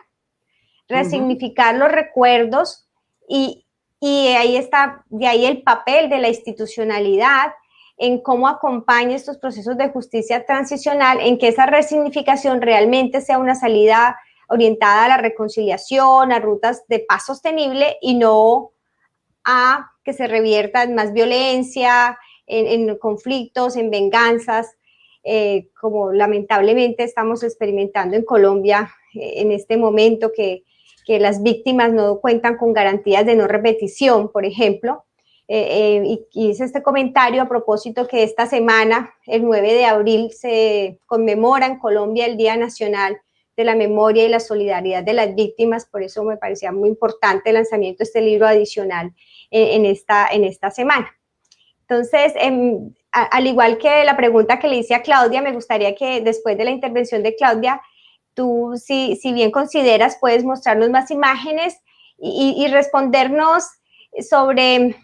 los recuerdos, y ahí está, de ahí el papel de la institucionalidad en cómo acompaña estos procesos de justicia transicional, en que esa resignificación realmente sea una salida orientada a la reconciliación, a rutas de paz sostenible, y no a que se revierta en más violencia, en conflictos, en venganzas, como lamentablemente estamos experimentando en Colombia en este momento, que las víctimas no cuentan con garantías de no repetición, por ejemplo. Y hice este comentario a propósito que esta semana, el 9 de abril, se conmemora en Colombia el Día Nacional de la Memoria y la Solidaridad de las Víctimas. Por eso me parecía muy importante el lanzamiento de este libro adicional en esta semana. Entonces, al igual que la pregunta que le hice a Claudia, me gustaría que después de la intervención de Claudia, tú, si bien consideras, puedes mostrarnos más imágenes y respondernos sobre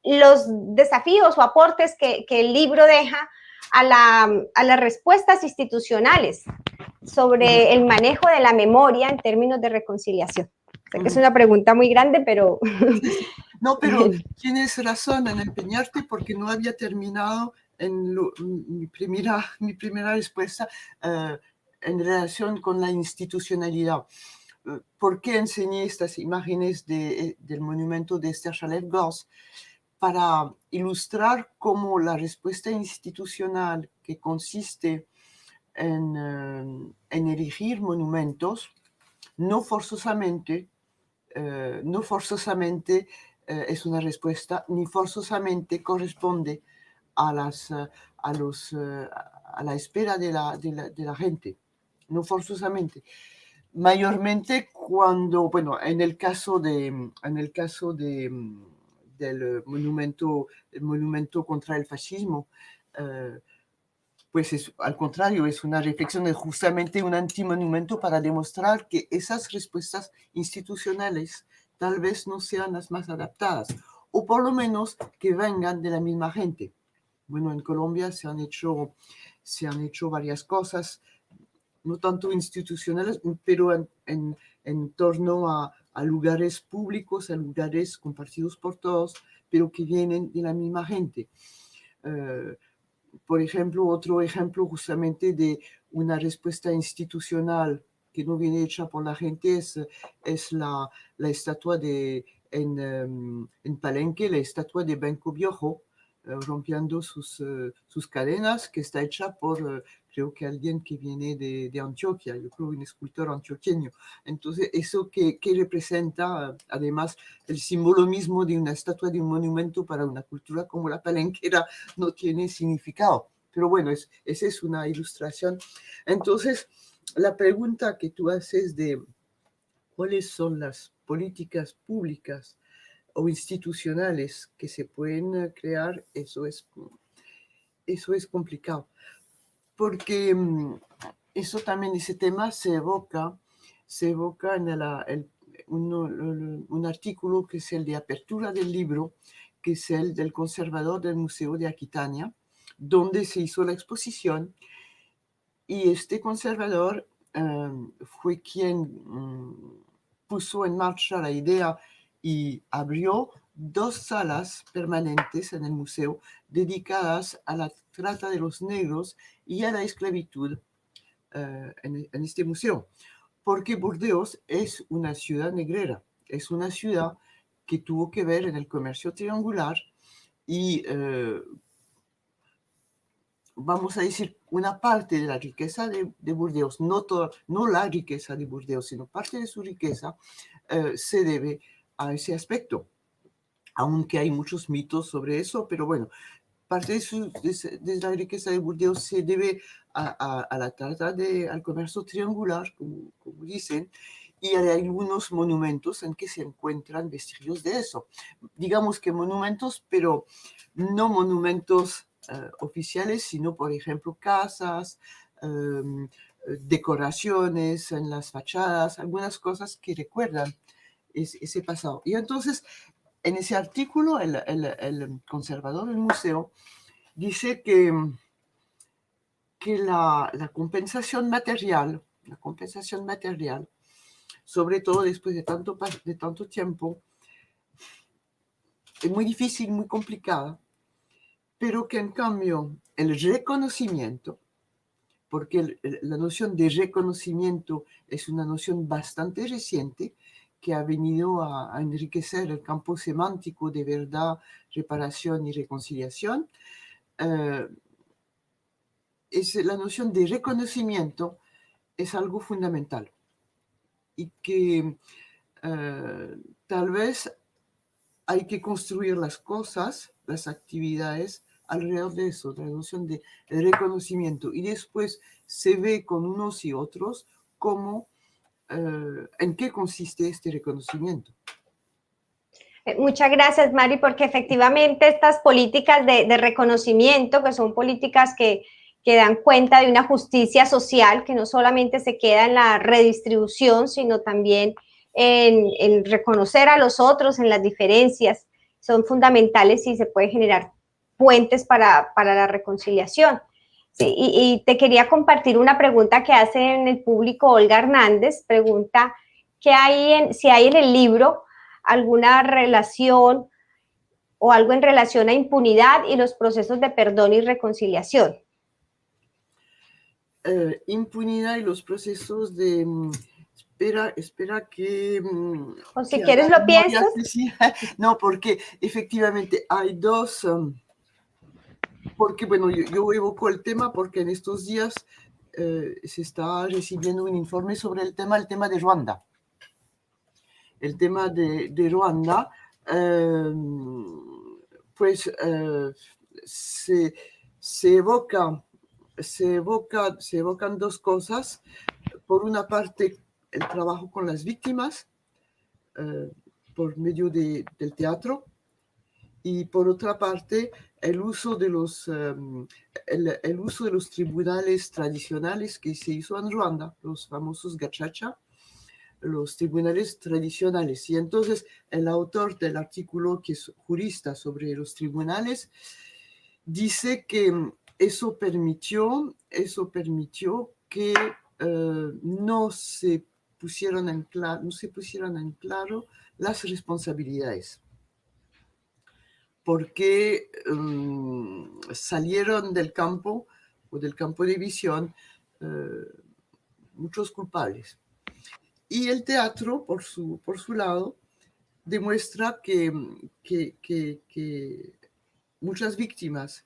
los desafíos o aportes que el libro deja a las respuestas institucionales sobre el manejo de la memoria en términos de reconciliación. Sé que es una pregunta muy grande, pero... No, pero tienes razón en empeñarte, porque no había terminado mi primera respuesta en relación con la institucionalidad. ¿Por qué enseñé estas imágenes del monumento de Esther Charlotte-Gortz? Para ilustrar cómo la respuesta institucional, que consiste en erigir monumentos, no forzosamente es una respuesta, ni forzosamente corresponde a la espera de la gente, no forzosamente. Mayormente cuando, bueno, en el caso del monumento contra el fascismo, pues al contrario, es una reflexión, de justamente un antimonumento, para demostrar que esas respuestas institucionales tal vez no sean las más adaptadas, o por lo menos que vengan de la misma gente. Bueno, en Colombia se han hecho varias cosas, no tanto institucionales, pero en torno a lugares públicos, a lugares compartidos por todos, pero que vienen de la misma gente. por ejemplo, otro ejemplo justamente de una respuesta institucional que no viene hecha por la gente es la estatua en Palenque, la estatua de Benco Biojo, rompiendo sus cadenas, que está hecha por, creo que alguien que viene de Antioquia, yo creo un escultor antioqueño. Entonces, eso que representa, además, el símbolo mismo de una estatua, de un monumento para una cultura como la palenquera, no tiene significado. Pero bueno, esa es una ilustración. Entonces, la pregunta que tú haces de cuáles son las políticas públicas o institucionales que se pueden crear, eso es complicado. Porque eso también, ese tema se evoca en un artículo que es el de apertura del libro, que es el del conservador del Museo de Aquitania, donde se hizo la exposición, y este conservador fue quien puso en marcha la idea y abrió 2 salas permanentes en el museo dedicadas a la trata de los negros y a la esclavitud en este museo. Porque Burdeos es una ciudad negrera, es una ciudad que tuvo que ver en el comercio triangular y vamos a decir, una parte de la riqueza de Burdeos, no la riqueza de Burdeos, sino parte de su riqueza, se debe a ese aspecto. Aunque hay muchos mitos sobre eso, pero bueno, parte de la riqueza de Burdeos se debe a la trata al comercio triangular, como dicen, y hay algunos monumentos en que se encuentran vestigios de eso. Digamos que monumentos, pero no monumentos oficiales, sino, por ejemplo, casas, decoraciones en las fachadas, algunas cosas que recuerdan ese pasado. Y entonces, en ese artículo, el conservador del museo dice que la compensación material, sobre todo después de tanto tiempo, es muy difícil, muy complicada, pero que en cambio el reconocimiento, porque la noción de reconocimiento es una noción bastante reciente que ha venido a enriquecer el campo semántico de verdad, reparación y reconciliación, la noción de reconocimiento es algo fundamental y que tal vez hay que construir las cosas, las actividades alrededor de eso, de la noción de reconocimiento, y después se ve con unos y otros cómo, en qué consiste este reconocimiento. Muchas gracias, Mari, porque efectivamente estas políticas de reconocimiento, que son políticas que dan cuenta de una justicia social, que no solamente se queda en la redistribución, sino también en reconocer a los otros, en las diferencias, son fundamentales y se puede generar puentes para la reconciliación. Sí, y te quería compartir una pregunta que hace en el público Olga Hernández, pregunta si hay en el libro alguna relación o algo en relación a impunidad y los procesos de perdón y reconciliación. Impunidad y los procesos de... Espera que... O si quieres lo piensas. No, porque efectivamente hay dos... porque, bueno, yo evoco el tema porque en estos días se está recibiendo un informe sobre el tema de Ruanda. El tema de Ruanda, pues se evocan 2 cosas. Por una parte, el trabajo con las víctimas por medio del teatro, y por otra parte, el uso de los tribunales tradicionales que se hizo en Ruanda, los famosos gachacha, los tribunales tradicionales. Y entonces el autor del artículo, que es jurista sobre los tribunales, dice que eso permitió que no se pusieran en claro las responsabilidades. porque salieron del campo o del campo de visión muchos culpables. Y el teatro, por su lado, demuestra que muchas víctimas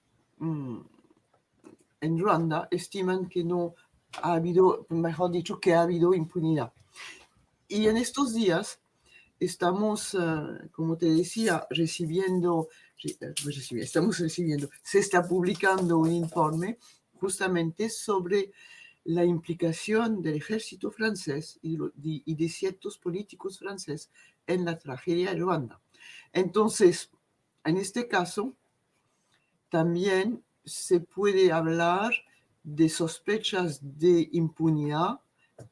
en Ruanda estiman que no ha habido, mejor dicho, que ha habido impunidad. Y en estos días estamos, como te decía, se está publicando un informe justamente sobre la implicación del ejército francés y de ciertos políticos franceses en la tragedia de Ruanda. Entonces, en este caso, también se puede hablar de sospechas de impunidad,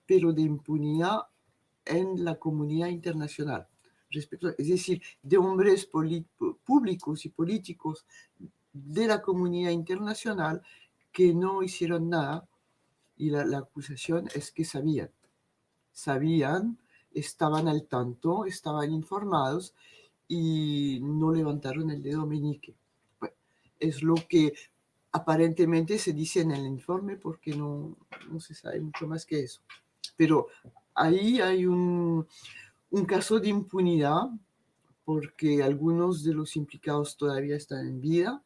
pero de impunidad en la comunidad internacional. Es decir, de hombres públicos y políticos de la comunidad internacional que no hicieron nada, y la acusación es que sabían, estaban al tanto, estaban informados y no levantaron el dedo meñique. Bueno, es lo que aparentemente se dice en el informe, porque no se sabe mucho más que eso. Pero ahí hay un caso de impunidad, porque algunos de los implicados todavía están en vida,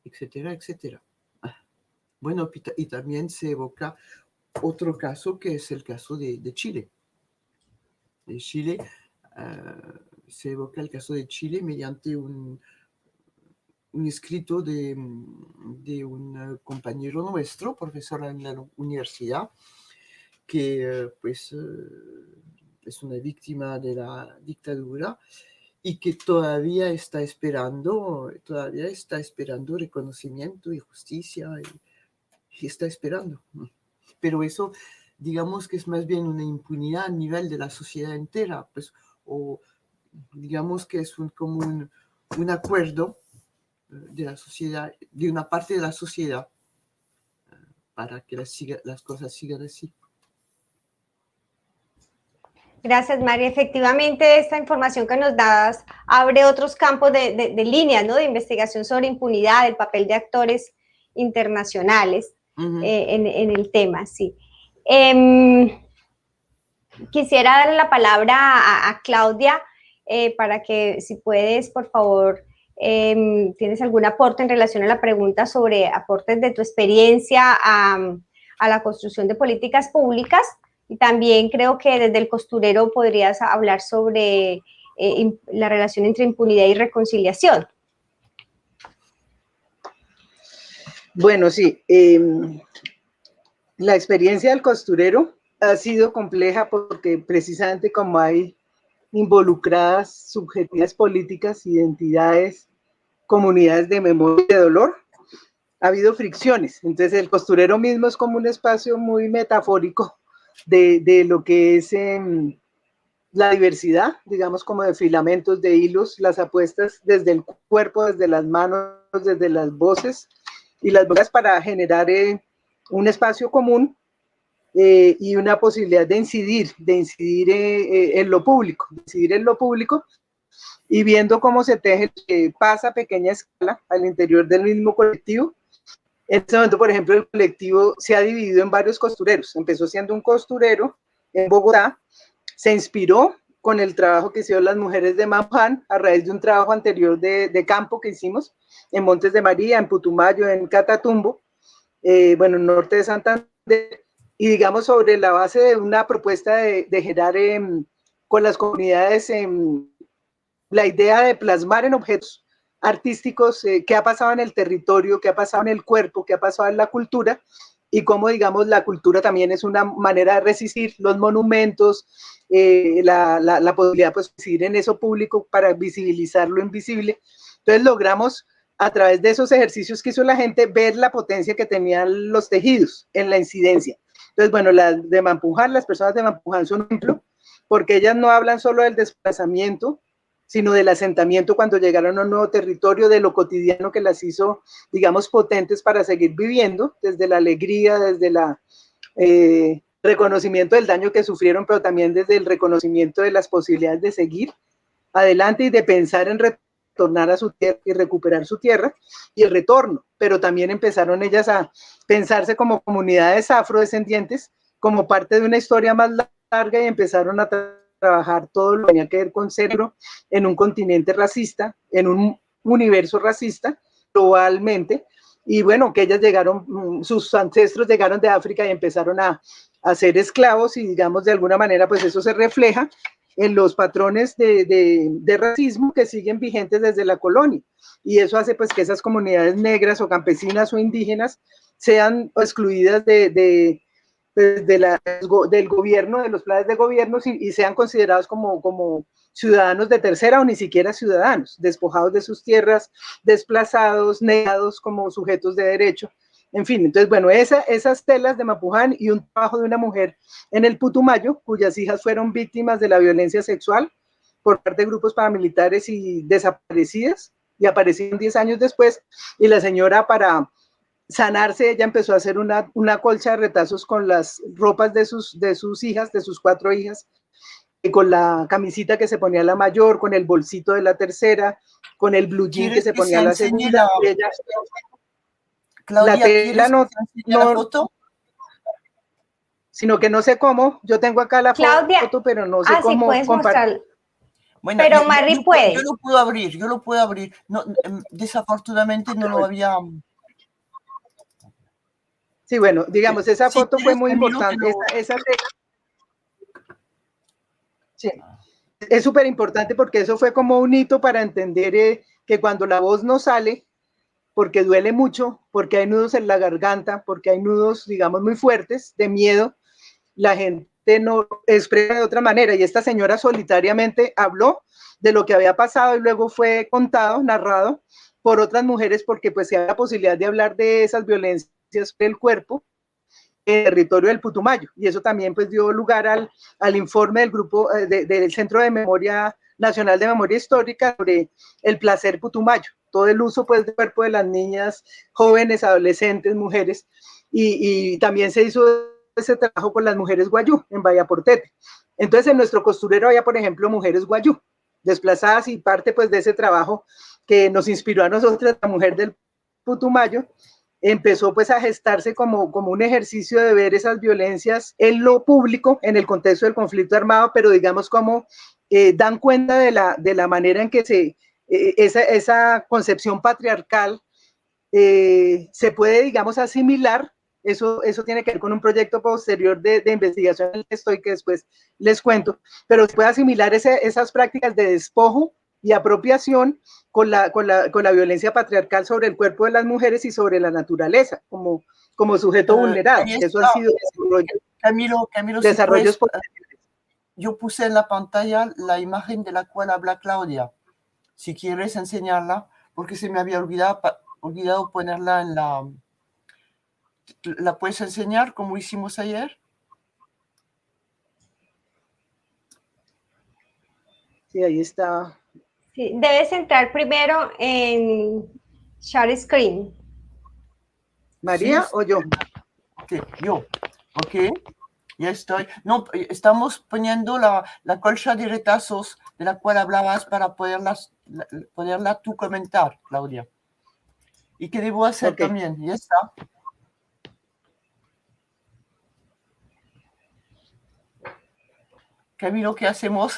etcétera, etcétera. Bueno, y también se evoca otro caso, que es el caso de Chile. De Chile, se evoca el caso de Chile mediante un escrito de un compañero nuestro, profesor en la universidad, que pues es una víctima de la dictadura y que todavía está esperando reconocimiento y justicia, y está esperando. Pero eso, digamos que es más bien una impunidad a nivel de la sociedad entera, pues, o digamos que es como un acuerdo de la sociedad, de una parte de la sociedad, para que las cosas sigan así. Gracias, María. Efectivamente, esta información que nos das abre otros campos de líneas, ¿no? De investigación sobre impunidad, el papel de actores internacionales en el tema, sí. Quisiera darle la palabra a Claudia para que, si puedes, por favor, tienes algún aporte en relación a la pregunta sobre aportes de tu experiencia a la construcción de políticas públicas. Y también creo que desde el costurero podrías hablar sobre la relación entre impunidad y reconciliación. Bueno, sí. La experiencia del costurero ha sido compleja porque precisamente como hay involucradas subjetividades políticas, identidades, comunidades de memoria y de dolor, ha habido fricciones. Entonces el costurero mismo es como un espacio muy metafórico de lo que es la diversidad, digamos, como de filamentos, de hilos, las apuestas desde el cuerpo, desde las manos, desde las voces y las voces para generar un espacio común y una posibilidad de incidir en lo público, y viendo cómo se teje, pasa a pequeña escala al interior del mismo colectivo. En este momento, por ejemplo, el colectivo se ha dividido en varios costureros. Empezó siendo un costurero en Bogotá, se inspiró con el trabajo que hicieron las mujeres de Mampán a raíz de un trabajo anterior de campo que hicimos en Montes de María, en Putumayo, en Catatumbo, bueno, en norte de Santander, y digamos sobre la base de una propuesta de generar con las comunidades la idea de plasmar en objetos artísticos qué ha pasado en el territorio, qué ha pasado en el cuerpo, qué ha pasado en la cultura, y cómo, digamos, la cultura también es una manera de resistir los monumentos, la posibilidad pues, de incidir en eso público para visibilizar lo invisible. Entonces logramos, a través de esos ejercicios que hizo la gente, ver la potencia que tenían los tejidos en la incidencia. Entonces, bueno, las de Mampuján, las personas de Mampuján son un ejemplo, porque ellas no hablan solo del desplazamiento, sino del asentamiento cuando llegaron a un nuevo territorio, de lo cotidiano que las hizo, digamos, potentes para seguir viviendo, desde la alegría, desde el reconocimiento del daño que sufrieron, pero también desde el reconocimiento de las posibilidades de seguir adelante y de pensar en retornar a su tierra y recuperar su tierra y el retorno, pero también empezaron ellas a pensarse como comunidades afrodescendientes, como parte de una historia más larga y empezaron a trabajar todo lo que tenía que ver con cerebro en un continente racista, en un universo racista globalmente, y bueno, que ellas llegaron, sus ancestros llegaron de África y empezaron a ser esclavos y digamos de alguna manera pues eso se refleja en los patrones de racismo que siguen vigentes desde la colonia, y eso hace pues que esas comunidades negras o campesinas o indígenas sean excluidas del gobierno, de los planes de gobierno y sean considerados como ciudadanos de tercera o ni siquiera ciudadanos, despojados de sus tierras, desplazados, negados como sujetos de derecho. En fin, entonces, bueno, esas telas de Mapuján y un trabajo de una mujer en el Putumayo, cuyas hijas fueron víctimas de la violencia sexual por parte de grupos paramilitares y desaparecidas, y aparecieron 10 años después, y la señora, para sanarse, ella empezó a hacer una colcha de retazos con las ropas de sus hijas, de sus 4 hijas, y con la camisita que se ponía la mayor, con el bolsito de la tercera, con el blue jean que se ponía la segunda. Claudia, la tela no, la foto? Sino que no sé cómo, yo tengo acá la Claudia, foto, pero no sé cómo sí puedes compartir. Bueno, pero Mari puede. Yo lo puedo abrir. No, desafortunadamente no lo había... Sí, bueno, digamos, esa foto fue muy importante. Esa sí, es súper importante porque eso fue como un hito para entender que cuando la voz no sale, porque duele mucho, porque hay nudos en la garganta, porque hay nudos, digamos, muy fuertes de miedo, la gente no expresa de otra manera. Y esta señora solitariamente habló de lo que había pasado y luego fue contado, narrado por otras mujeres, porque pues se había la posibilidad de hablar de esas violencias del cuerpo en el territorio del Putumayo. Y eso también pues dio lugar al informe del grupo del Centro de Memoria Nacional de Memoria Histórica sobre el placer Putumayo, todo el uso pues del cuerpo de las niñas, jóvenes, adolescentes, mujeres, y también se hizo ese trabajo con las mujeres guayú en Vallaportete. Entonces en nuestro costurero había, por ejemplo, mujeres guayú desplazadas, y parte pues de ese trabajo que nos inspiró a nosotras, la mujer del Putumayo, empezó pues a gestarse como un ejercicio de ver esas violencias en lo público, en el contexto del conflicto armado, pero digamos como dan cuenta de la manera en que esa concepción patriarcal se puede, digamos, asimilar. Eso tiene que ver con un proyecto posterior de investigación en el que estoy, que después les cuento, pero se puede asimilar esas prácticas de despojo y apropiación con la violencia patriarcal sobre el cuerpo de las mujeres y sobre la naturaleza como sujeto vulnerado. Eso han sido desarrollos posteriores. Yo puse en la pantalla la imagen de la cual habla Claudia, si quieres enseñarla, porque se me había olvidado ponerla en la... ¿La puedes enseñar como hicimos ayer? Sí, ahí está. Sí, debes entrar primero en Share Screen. ¿María o yo? Okay, yo. Ok, ya estoy. No, estamos poniendo la colcha de retazos de la cual hablabas para poderla tú comentar, Claudia. ¿Y qué debo hacer también? Ya está. Camilo, ¿qué hacemos?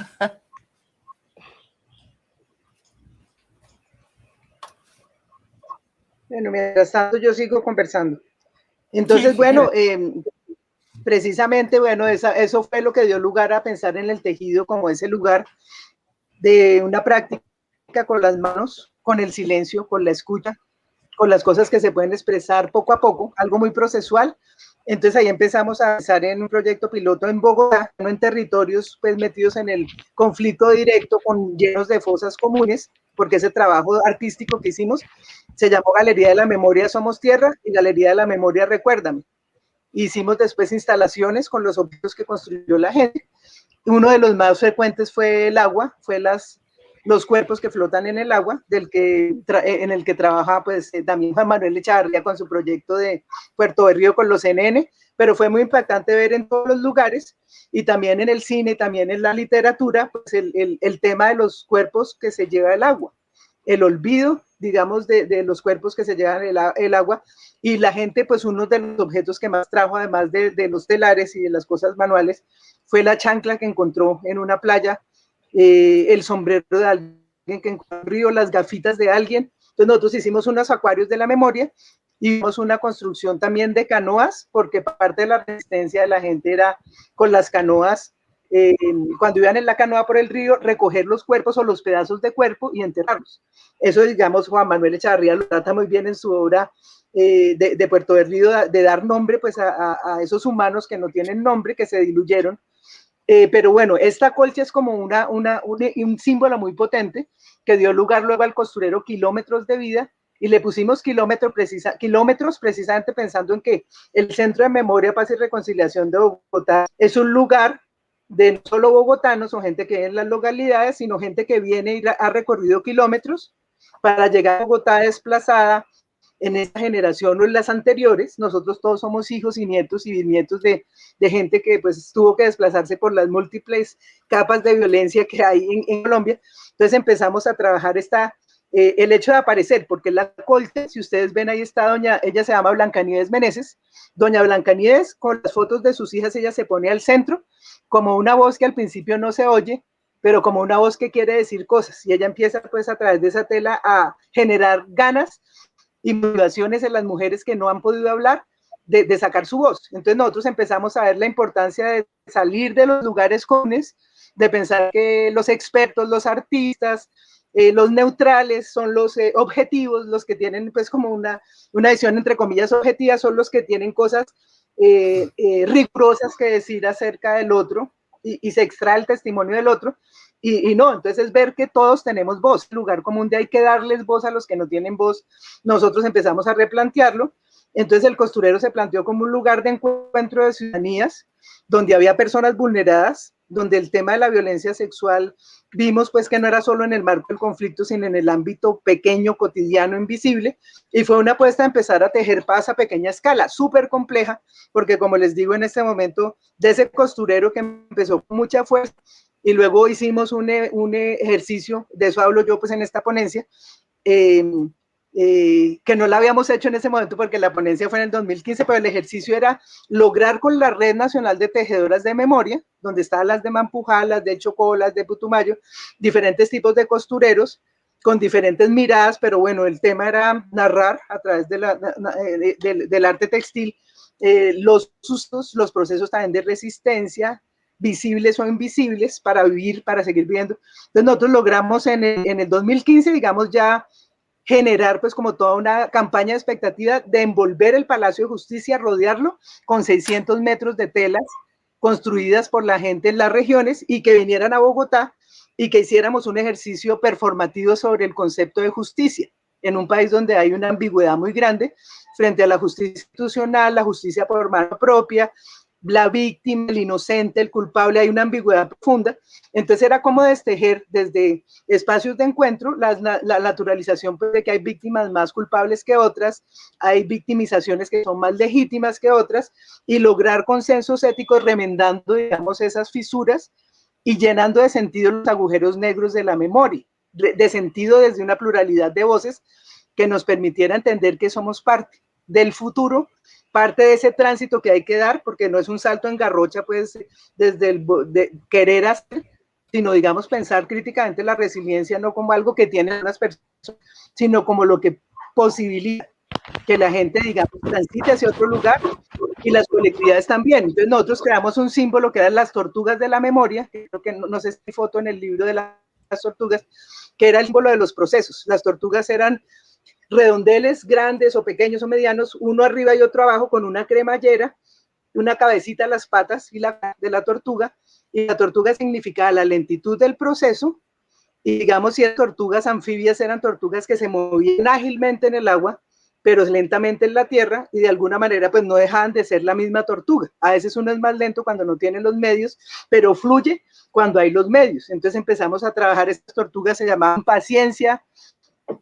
Bueno, mientras tanto yo sigo conversando. Entonces, sí, bueno, precisamente, bueno, eso fue lo que dio lugar a pensar en el tejido como ese lugar de una práctica con las manos, con el silencio, con la escucha, con las cosas que se pueden expresar poco a poco, algo muy procesual. Entonces ahí empezamos a pensar en un proyecto piloto en Bogotá, no en territorios pues metidos en el conflicto directo, llenos de fosas comunes, porque ese trabajo artístico que hicimos se llamó Galería de la Memoria Somos Tierra y Galería de la Memoria Recuérdame. Hicimos después instalaciones con los objetos que construyó la gente. Uno de los más frecuentes fue el agua, fue los cuerpos que flotan en el agua, en el que trabaja pues también Juan Manuel Echavarría con su proyecto de Puerto Berrío con los NN, pero fue muy impactante ver en todos los lugares, y también en el cine, también en la literatura, pues el tema de los cuerpos que se lleva el agua, el olvido, digamos, de los cuerpos que se llevan el agua, y la gente, pues uno de los objetos que más trajo, además de los telares y de las cosas manuales, fue la chancla que encontró en una playa, el sombrero de alguien que encontró en un río, las gafitas de alguien. Entonces nosotros hicimos unos acuarios de la memoria, y hicimos una construcción también de canoas, porque parte de la resistencia de la gente era con las canoas, cuando iban en la canoa por el río, recoger los cuerpos o los pedazos de cuerpo y enterrarlos. Eso, digamos, Juan Manuel Echavarría lo trata muy bien en su obra de Puerto Berrío, de dar nombre pues a esos humanos que no tienen nombre, que se diluyeron. Pero bueno, esta colcha es como un símbolo muy potente que dio lugar luego al costurero Kilómetros de Vida, y le pusimos kilómetros precisamente pensando en que el Centro de Memoria, Paz y Reconciliación de Bogotá es un lugar de no solo bogotanos o gente que vive en las localidades, sino gente que viene y ha recorrido kilómetros para llegar a Bogotá desplazada en esta generación o en las anteriores. Nosotros todos somos hijos y nietos y bisnietos de gente que pues tuvo que desplazarse por las múltiples capas de violencia que hay en Colombia. Entonces empezamos a trabajar el hecho de aparecer, porque la colcha, si ustedes ven, ahí está ella se llama Blancanieves Meneses. Doña Blancanieves, con las fotos de sus hijas, ella se pone al centro, como una voz que al principio no se oye, pero como una voz que quiere decir cosas, y ella empieza pues a través de esa tela a generar ganas y motivaciones en las mujeres que no han podido hablar, de sacar su voz. Entonces nosotros empezamos a ver la importancia de salir de los lugares comunes, de pensar que los expertos, los artistas, los neutrales son los objetivos, los que tienen pues como una visión entre comillas objetiva, son los que tienen cosas rigurosas que decir acerca del otro, y se extrae el testimonio del otro, y no, entonces es ver que todos tenemos voz, lugar común de hay que darles voz a los que no tienen voz. Nosotros empezamos a replantearlo. Entonces el costurero se planteó como un lugar de encuentro de ciudadanías, donde había personas vulneradas, donde el tema de la violencia sexual vimos pues que no era solo en el marco del conflicto, sino en el ámbito pequeño, cotidiano, invisible, y fue una apuesta a empezar a tejer paz a pequeña escala, súper compleja, porque como les digo, en este momento, de ese costurero que empezó con mucha fuerza, y luego hicimos un ejercicio, de eso hablo yo pues en esta ponencia, que no la habíamos hecho en ese momento porque la ponencia fue en el 2015, pero el ejercicio era lograr con la Red Nacional de Tejedoras de Memoria, donde estaban las de Mampujá, las de Chocó, las de Putumayo, diferentes tipos de costureros, con diferentes miradas, pero bueno, el tema era narrar a través del arte textil los sustos, los procesos también de resistencia, visibles o invisibles, para vivir, para seguir viviendo. Entonces nosotros logramos en el 2015, digamos, ya generar pues como toda una campaña de expectativa de envolver el Palacio de Justicia, rodearlo con 600 metros de telas construidas por la gente en las regiones, y que vinieran a Bogotá y que hiciéramos un ejercicio performativo sobre el concepto de justicia en un país donde hay una ambigüedad muy grande frente a la justicia institucional, la justicia por mano propia, la víctima, el inocente, el culpable, hay una ambigüedad profunda. Entonces era como destejer desde espacios de encuentro la naturalización pues, de que hay víctimas más culpables que otras, hay victimizaciones que son más legítimas que otras, y lograr consensos éticos remendando, digamos, esas fisuras y llenando de sentido los agujeros negros de la memoria, de sentido desde una pluralidad de voces que nos permitiera entender que somos parte del futuro, parte de ese tránsito que hay que dar, porque no es un salto en garrocha, pues, desde de querer hacer, sino, digamos, pensar críticamente la resiliencia no como algo que tienen las personas, sino como lo que posibilita que la gente, digamos, transite hacia otro lugar, y las colectividades también. Entonces nosotros creamos un símbolo que eran las tortugas de la memoria, que creo que no sé si hay foto en el libro de las tortugas, que era el símbolo de los procesos. Las tortugas eran redondeles grandes o pequeños o medianos, uno arriba y otro abajo, con una cremallera, una cabecita a las patas de la tortuga, y la tortuga significaba la lentitud del proceso, y digamos, si eran tortugas anfibias, eran tortugas que se movían ágilmente en el agua, pero lentamente en la tierra, y de alguna manera pues no dejaban de ser la misma tortuga. A veces uno es más lento cuando no tiene los medios, pero fluye cuando hay los medios. Entonces empezamos a trabajar, estas tortugas se llamaban paciencia,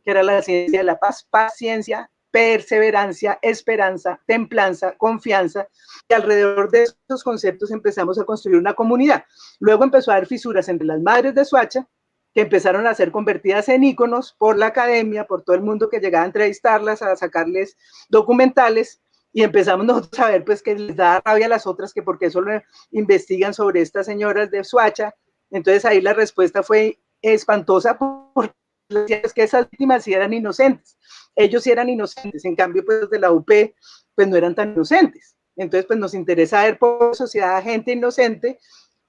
que era la ciencia de la paz, paciencia, perseverancia, esperanza, templanza, confianza, y alrededor de estos conceptos empezamos a construir una comunidad. Luego empezó a haber fisuras entre las madres de Soacha que empezaron a ser convertidas en íconos por la academia, por todo el mundo que llegaba a entrevistarlas, a sacarles documentales, y empezamos nosotros a ver pues que les da rabia a las otras, que porque solo investigan sobre estas señoras de Soacha. Entonces ahí la respuesta fue espantosa, porque es que esas víctimas sí eran inocentes, ellos sí eran inocentes, en cambio pues de la UP pues no eran tan inocentes. Entonces pues nos interesa ver por sociedad a gente inocente,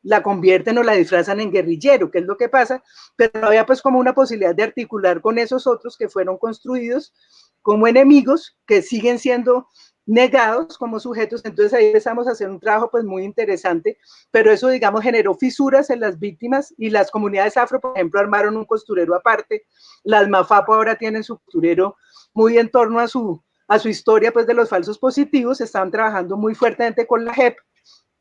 la convierten o la disfrazan en guerrillero, que es lo que pasa, pero había pues como una posibilidad de articular con esos otros que fueron construidos como enemigos, que siguen siendo negados como sujetos. Entonces ahí empezamos a hacer un trabajo pues muy interesante, pero eso digamos generó fisuras en las víctimas, y las comunidades afro, por ejemplo, armaron un costurero aparte, las Mafapo ahora tienen su costurero muy en torno a su historia pues de los falsos positivos, están trabajando muy fuertemente con la JEP,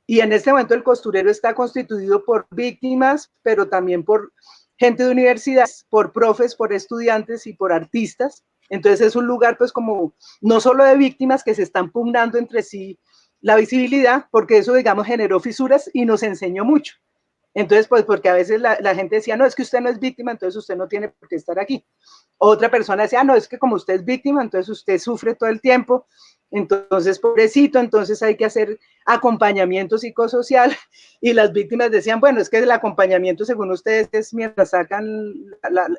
y en este momento el costurero está constituido por víctimas, pero también por gente de universidades, por profes, por estudiantes y por artistas. Entonces es un lugar pues como no solo de víctimas que se están pugnando entre sí la visibilidad, porque eso digamos generó fisuras y nos enseñó mucho. Entonces pues porque a veces la gente decía, no, es que usted no es víctima, entonces usted no tiene por qué estar aquí. Otra persona decía, no, es que como usted es víctima, entonces usted sufre todo el tiempo, entonces pobrecito, entonces hay que hacer acompañamiento psicosocial. Y las víctimas decían, bueno, es que el acompañamiento según ustedes es mientras sacan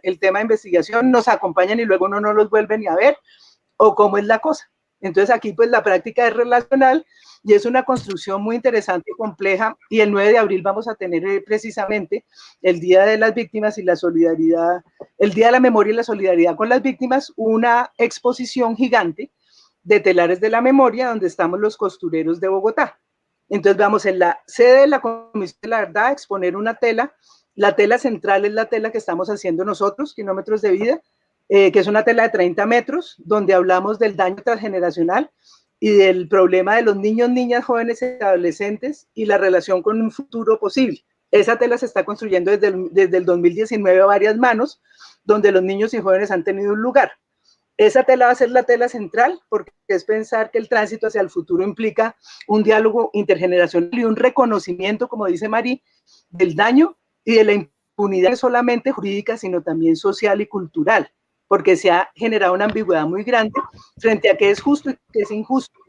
el tema de investigación, nos acompañan y luego no los vuelven ni a ver, o cómo es la cosa. Entonces aquí pues la práctica es relacional y es una construcción muy interesante y compleja, y el 9 de abril vamos a tener precisamente el Día de las Víctimas y la Solidaridad, el Día de la Memoria y la Solidaridad con las Víctimas, una exposición gigante de telares de la memoria donde estamos los costureros de Bogotá. Entonces vamos en la sede de la Comisión de la Verdad a exponer una tela. La tela central es la tela que estamos haciendo nosotros, Kilómetros de Vida, que es una tela de 30 metros, donde hablamos del daño transgeneracional y del problema de los niños, niñas, jóvenes y adolescentes y la relación con un futuro posible. Esa tela se está construyendo desde el 2019 a varias manos, donde los niños y jóvenes han tenido un lugar. Esa tela va a ser la tela central, porque es pensar que el tránsito hacia el futuro implica un diálogo intergeneracional y un reconocimiento, como dice Mari, del daño y de la impunidad no solamente jurídica, sino también social y cultural, porque se ha generado una ambigüedad muy grande frente a qué es justo y qué es injusto.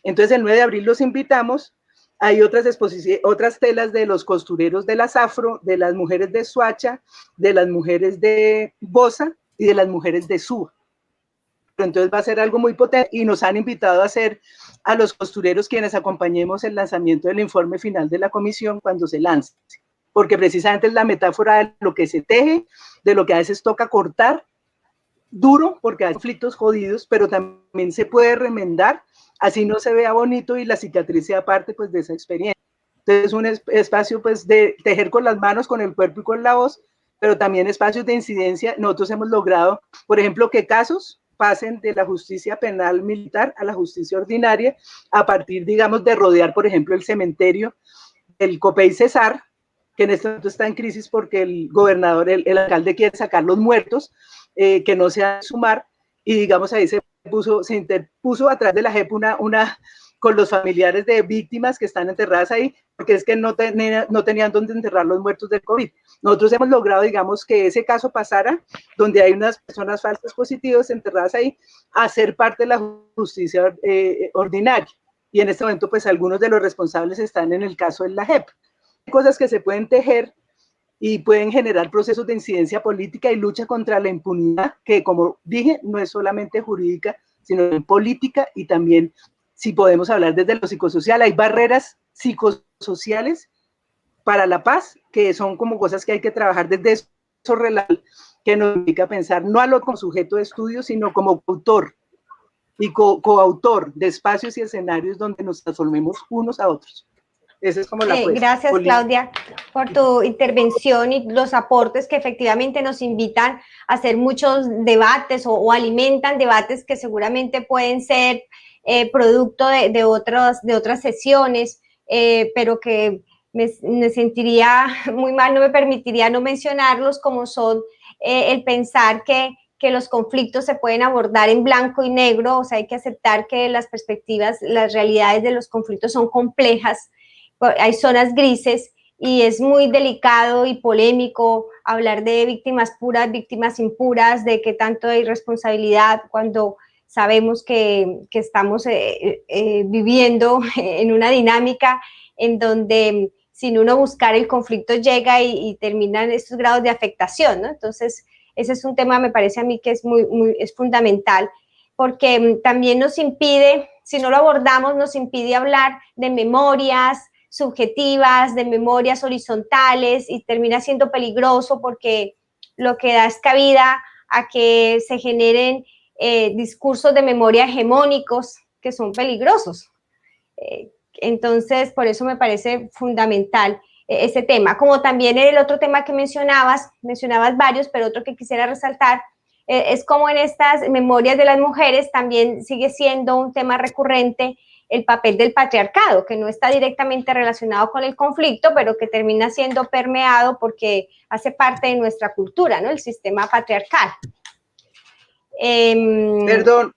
Entonces el 9 de abril los invitamos. Hay otras exposiciones, otras telas de los costureros de las Afro, de las mujeres de Soacha, de las mujeres de Bosa y de las mujeres de Suba. Entonces va a ser algo muy potente, y nos han invitado a hacer a los costureros quienes acompañemos el lanzamiento del informe final de la comisión cuando se lance, porque precisamente es la metáfora de lo que se teje, de lo que a veces toca cortar duro, porque hay conflictos jodidos, pero también se puede remendar, así no se vea bonito y la cicatriz sea parte pues de esa experiencia. Entonces es un espacio pues de tejer con las manos, con el cuerpo y con la voz, pero también espacios de incidencia. Nosotros hemos logrado, por ejemplo, que casos pasen de la justicia penal militar a la justicia ordinaria a partir, digamos, de rodear, por ejemplo, el cementerio del Copey Cesar, que en este momento está en crisis porque el gobernador, el alcalde quiere sacar los muertos, que no se han sumar, y digamos ahí se interpuso a través de la JEP una con los familiares de víctimas que están enterradas ahí, porque es que no tenían dónde enterrar los muertos del COVID. Nosotros hemos logrado, digamos, que ese caso pasara, donde hay unas personas falsas positivas enterradas ahí, a ser parte de la justicia ordinaria. Y en este momento, pues, algunos de los responsables están en el caso de la JEP. Hay cosas que se pueden tejer y pueden generar procesos de incidencia política y lucha contra la impunidad, que, como dije, no es solamente jurídica, sino política, y también, si podemos hablar desde lo psicosocial, hay barreras psicosociales para la paz, que son como cosas que hay que trabajar desde eso relatos, que nos indica pensar no a lo como sujeto de estudio, sino como autor y coautor de espacios y escenarios donde nos transformemos unos a otros. Esa es como la gracias, Claudia, por tu intervención y los aportes que efectivamente nos invitan a hacer muchos debates o alimentan debates que seguramente pueden ser producto de otras sesiones, pero que me sentiría muy mal, no me permitiría no mencionarlos, como son el pensar que los conflictos se pueden abordar en blanco y negro. O sea, hay que aceptar que las perspectivas, las realidades de los conflictos son complejas, hay zonas grises, y es muy delicado y polémico hablar de víctimas puras, víctimas impuras, de qué tanto hay responsabilidad cuando sabemos que estamos viviendo en una dinámica en donde sin uno buscar el conflicto llega y terminan estos grados de afectación, ¿no? Entonces, ese es un tema, me parece a mí que es es fundamental, porque también nos impide, si no lo abordamos, nos impide hablar de memorias subjetivas, de memorias horizontales, y termina siendo peligroso porque lo que da es cabida a que se generen discursos de memoria hegemónicos que son peligrosos. Entonces, por eso me parece fundamental ese tema. Como también el otro tema que mencionabas varios, pero otro que quisiera resaltar, es como en estas memorias de las mujeres también sigue siendo un tema recurrente el papel del patriarcado, que no está directamente relacionado con el conflicto, pero que termina siendo permeado porque hace parte de nuestra cultura, ¿no? El sistema patriarcal. Perdón,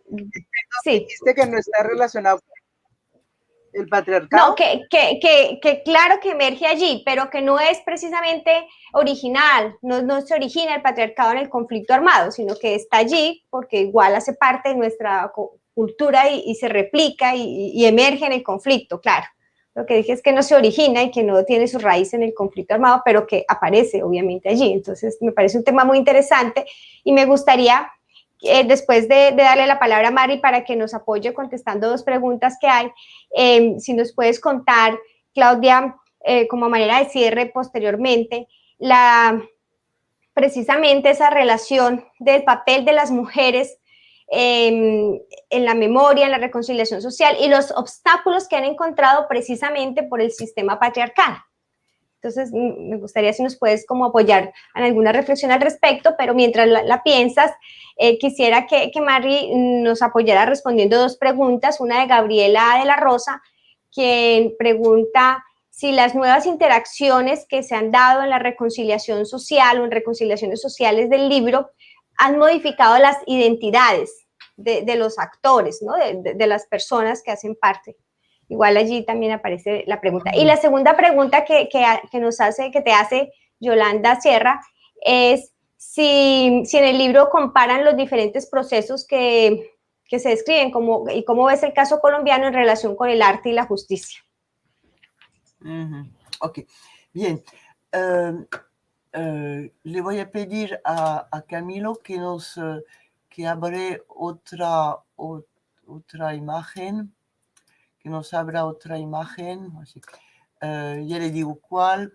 sí. Dijiste que no está relacionado con el patriarcado. No, que claro que emerge allí, pero que no es precisamente original, no se origina el patriarcado en el conflicto armado, sino que está allí porque igual hace parte de nuestra cultura y se replica y emerge en el conflicto, claro. Lo que dije es que no se origina y que no tiene su raíz en el conflicto armado, pero que aparece obviamente allí. Entonces me parece un tema muy interesante y me gustaría, después de darle la palabra a Mari para que nos apoye contestando dos preguntas que hay, si nos puedes contar, Claudia, como manera de cierre posteriormente, precisamente esa relación del papel de las mujeres en la memoria, en la reconciliación social y los obstáculos que han encontrado precisamente por el sistema patriarcal. Entonces, me gustaría si nos puedes como apoyar en alguna reflexión al respecto, pero mientras la piensas, quisiera que Mari nos apoyara respondiendo dos preguntas, una de Gabriela de la Rosa, quien pregunta si las nuevas interacciones que se han dado en la reconciliación social o en reconciliaciones sociales del libro han modificado las identidades de los actores, ¿no? de las personas que hacen parte. Igual allí también aparece la pregunta. Y la segunda pregunta que te hace Yolanda Sierra es si en el libro comparan los diferentes procesos que se describen y cómo ves el caso colombiano en relación con el arte y la justicia. Ok, bien. Le voy a pedir a Camilo que abre otra imagen, que nos abra otra imagen. Ya le digo cuál.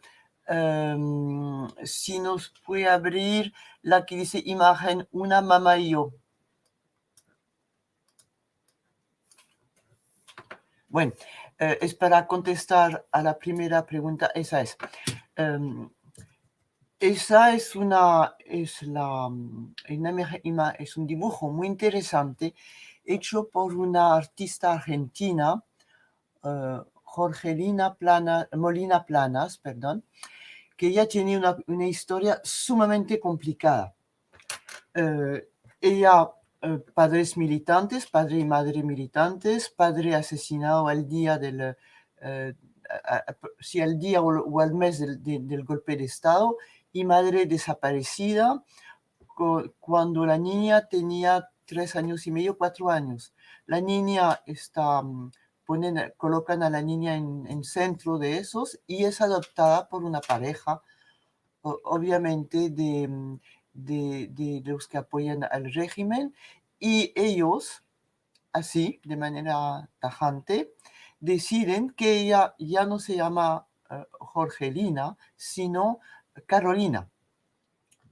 Si nos puede abrir la que dice imagen una mamá y yo. Bueno, es para contestar a la primera pregunta. Esa es. Esa es es un dibujo muy interesante hecho por una artista argentina, Jorgelina Molina Planas, perdón, que ella tiene una historia sumamente complicada. Ella, padres militantes, padre y madre militantes, padre asesinado al día al día o al mes del golpe de Estado, y madre desaparecida cuando la niña tenía 3 años y medio, 4 años. La niña colocan a la niña en centro de esos y es adoptada por una pareja, obviamente de los que apoyan al régimen, y ellos, así, de manera tajante, deciden que ella ya no se llama Jorgelina, sino Carolina.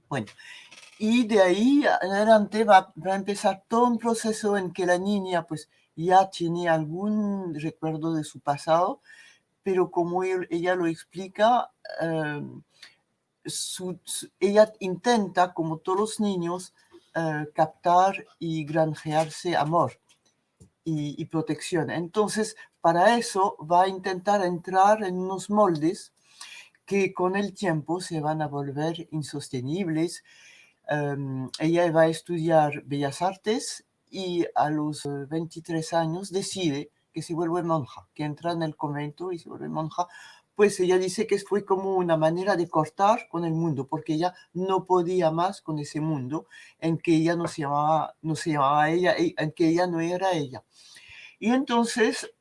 Bueno, y de ahí en adelante va a empezar todo un proceso en que la niña pues ya tiene algún recuerdo de su pasado, pero como ella lo explica, ella intenta, como todos los niños, captar y granjearse amor y protección. Entonces, para eso va a intentar entrar en unos moldes que con el tiempo se van a volver insostenibles. Ella va a estudiar Bellas Artes y a los 23 años decide que se vuelve monja, que entra en el convento y se vuelve monja pues ella dice que fue como una manera de cortar con el mundo, porque ella no podía más con ese mundo en que ella no se llamaba ella, en que ella no era ella. Y entonces,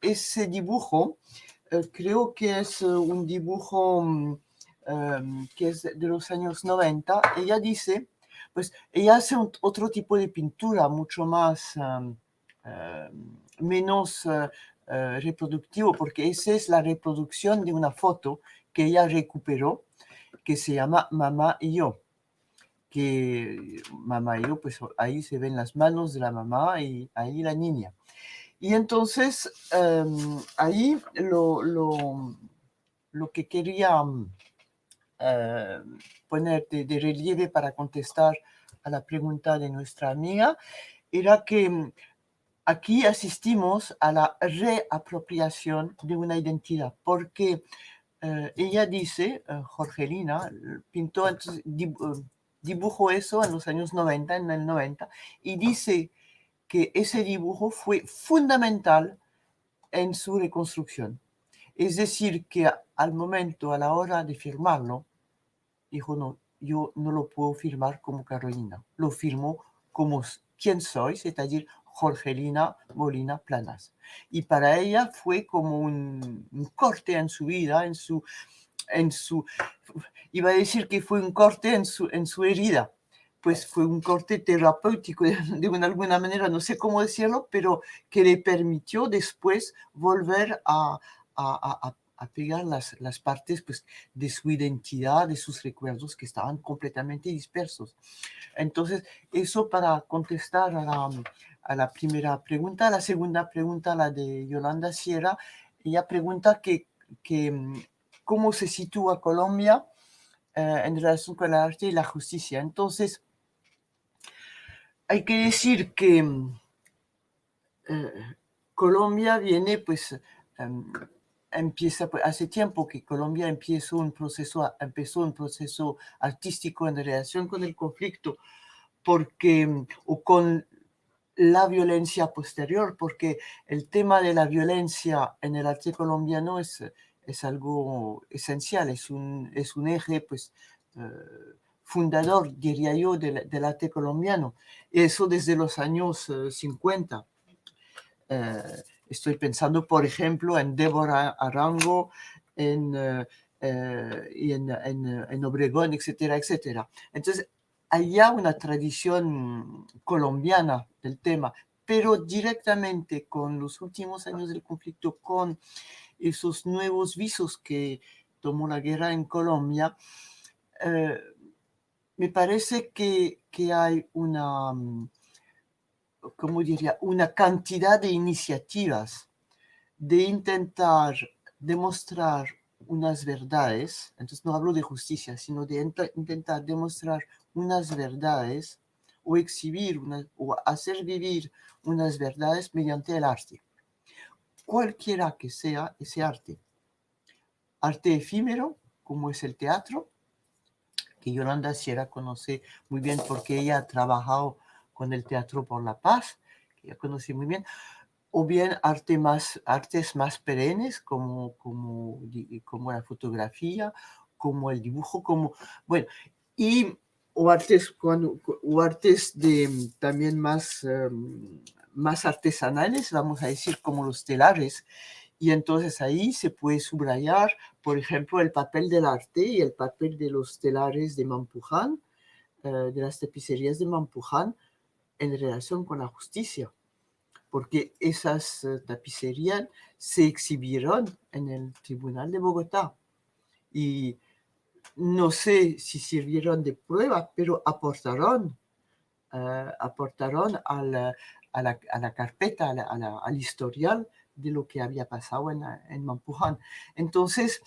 ese dibujo, creo que es un dibujo que es de los años 90. Ella dice, pues ella hace otro tipo de pintura, mucho más, menos reproductivo, porque esa es la reproducción de una foto que ella recuperó, que se llama Mamá y yo. Que mamá y yo, pues ahí se ven las manos de la mamá y ahí la niña. Y entonces, ahí lo que quería poner de relieve para contestar a la pregunta de nuestra amiga era que aquí asistimos a la reapropiación de una identidad, porque ella dice, Jorgelina, pintó, entonces, dibujó eso en los años 90, en el 90, y dice que ese dibujo fue fundamental en su reconstrucción. Es decir, que al momento, a la hora de firmarlo, dijo, no, yo no lo puedo firmar como Carolina, lo firmo como quien soy, es decir, Jorgelina Molina Planas. Y para ella fue como un corte en su vida, en su, iba a decir que fue un corte en su herida, pues fue un corte terapéutico de alguna manera, no sé cómo decirlo, pero que le permitió después volver a pegar las partes, pues, de su identidad, de sus recuerdos que estaban completamente dispersos. Entonces, eso para contestar a la primera pregunta. La segunda pregunta, la de Yolanda Sierra, ella pregunta que cómo se sitúa Colombia en relación con el arte y la justicia. Entonces, hay que decir que Colombia viene, pues, empieza, pues, hace tiempo que Colombia empezó un proceso artístico en relación con el conflicto, porque, o con la violencia posterior, porque el tema de la violencia en el arte colombiano es algo esencial, es un eje, pues, fundador, diría yo, del arte colombiano. Eso desde los años 50. Estoy pensando, por ejemplo, en Débora Arango, y en Obregón, etcétera, etcétera. Entonces, hay ya una tradición colombiana del tema, pero directamente con los últimos años del conflicto, con esos nuevos visos que tomó la guerra en Colombia, me parece que hay una, ¿cómo diría?, una cantidad de iniciativas de intentar demostrar unas verdades. Entonces no hablo de justicia, sino de intentar demostrar unas verdades o exhibir o hacer vivir unas verdades mediante el arte. Cualquiera que sea ese arte. Arte efímero, como es el teatro, que Yolanda Sierra conoce muy bien porque ella ha trabajado con el Teatro por la Paz, que ella conoce muy bien, o bien artes más perennes, como la fotografía, como el dibujo, bueno, o artes también más artesanales, vamos a decir, como los telares. Y entonces ahí se puede subrayar, por ejemplo, el papel del arte y el papel de los telares de Mampuján, de las tapicerías de Mampuján, en relación con la justicia, porque esas tapicerías se exhibieron en el Tribunal de Bogotá y no sé si sirvieron de prueba, pero aportaron a la carpeta, al historial de lo que había pasado en Mampuján. Entonces,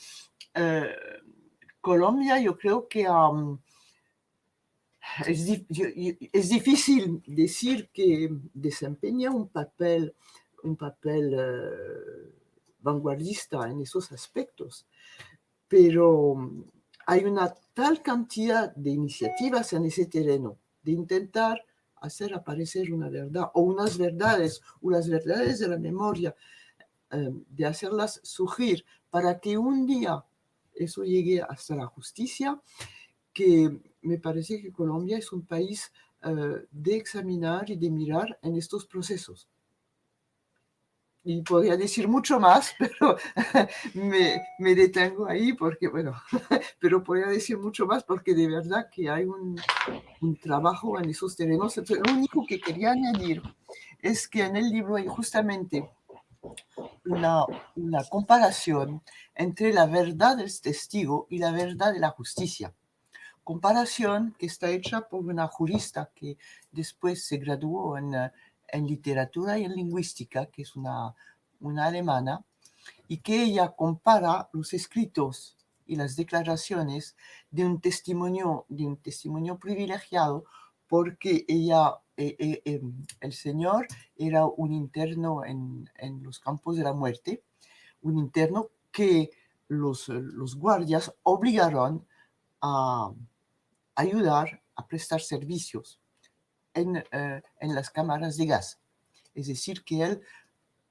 Colombia, yo creo que es difícil decir que desempeña un papel vanguardista en esos aspectos, pero hay una tal cantidad de iniciativas en ese terreno de intentar hacer aparecer una verdad o unas verdades de la memoria. de hacerlas surgir para que un día eso llegue hasta la justicia, que me parece que Colombia es un país de examinar y de mirar en estos procesos. Y podría decir mucho más, pero me detengo ahí porque, bueno, pero podría decir mucho más porque de verdad que hay un trabajo en esos terrenos. Entonces, lo único que quería añadir es que en el libro hay justamente una comparación entre la verdad del testigo y la verdad de la justicia. Comparación que está hecha por una jurista que después se graduó en literatura y en lingüística, que es una alemana, y que ella compara los escritos y las declaraciones de un testimonio privilegiado, porque el señor era un interno en los campos de la muerte, un interno que los guardias obligaron a ayudar a prestar servicios en las cámaras de gas. Es decir, que él,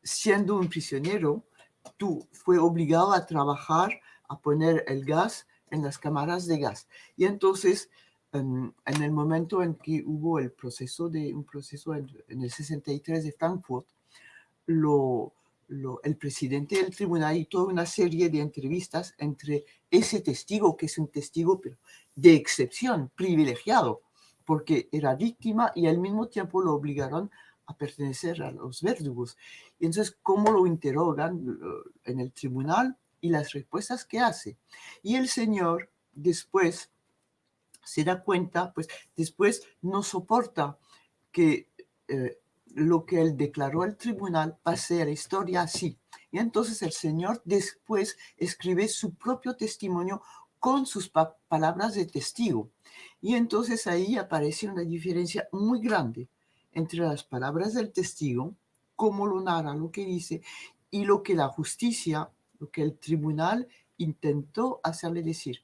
siendo un prisionero, fue obligado a trabajar, a poner el gas en las cámaras de gas. Y entonces, en el momento en que hubo un proceso en el 63 de Frankfurt, el presidente del tribunal y toda una serie de entrevistas entre ese testigo, que es un testigo de excepción, privilegiado, porque era víctima y al mismo tiempo lo obligaron a pertenecer a los verdugos. Y entonces, ¿cómo lo interrogan en el tribunal y las respuestas que hace? Y el señor después se da cuenta, pues después no soporta que lo que él declaró al tribunal pase a la historia así. Y entonces el señor después escribe su propio testimonio con sus palabras de testigo. Y entonces ahí aparece una diferencia muy grande entre las palabras del testigo, cómo lo narra, lo que dice, y lo que la justicia, lo que el tribunal intentó hacerle decir.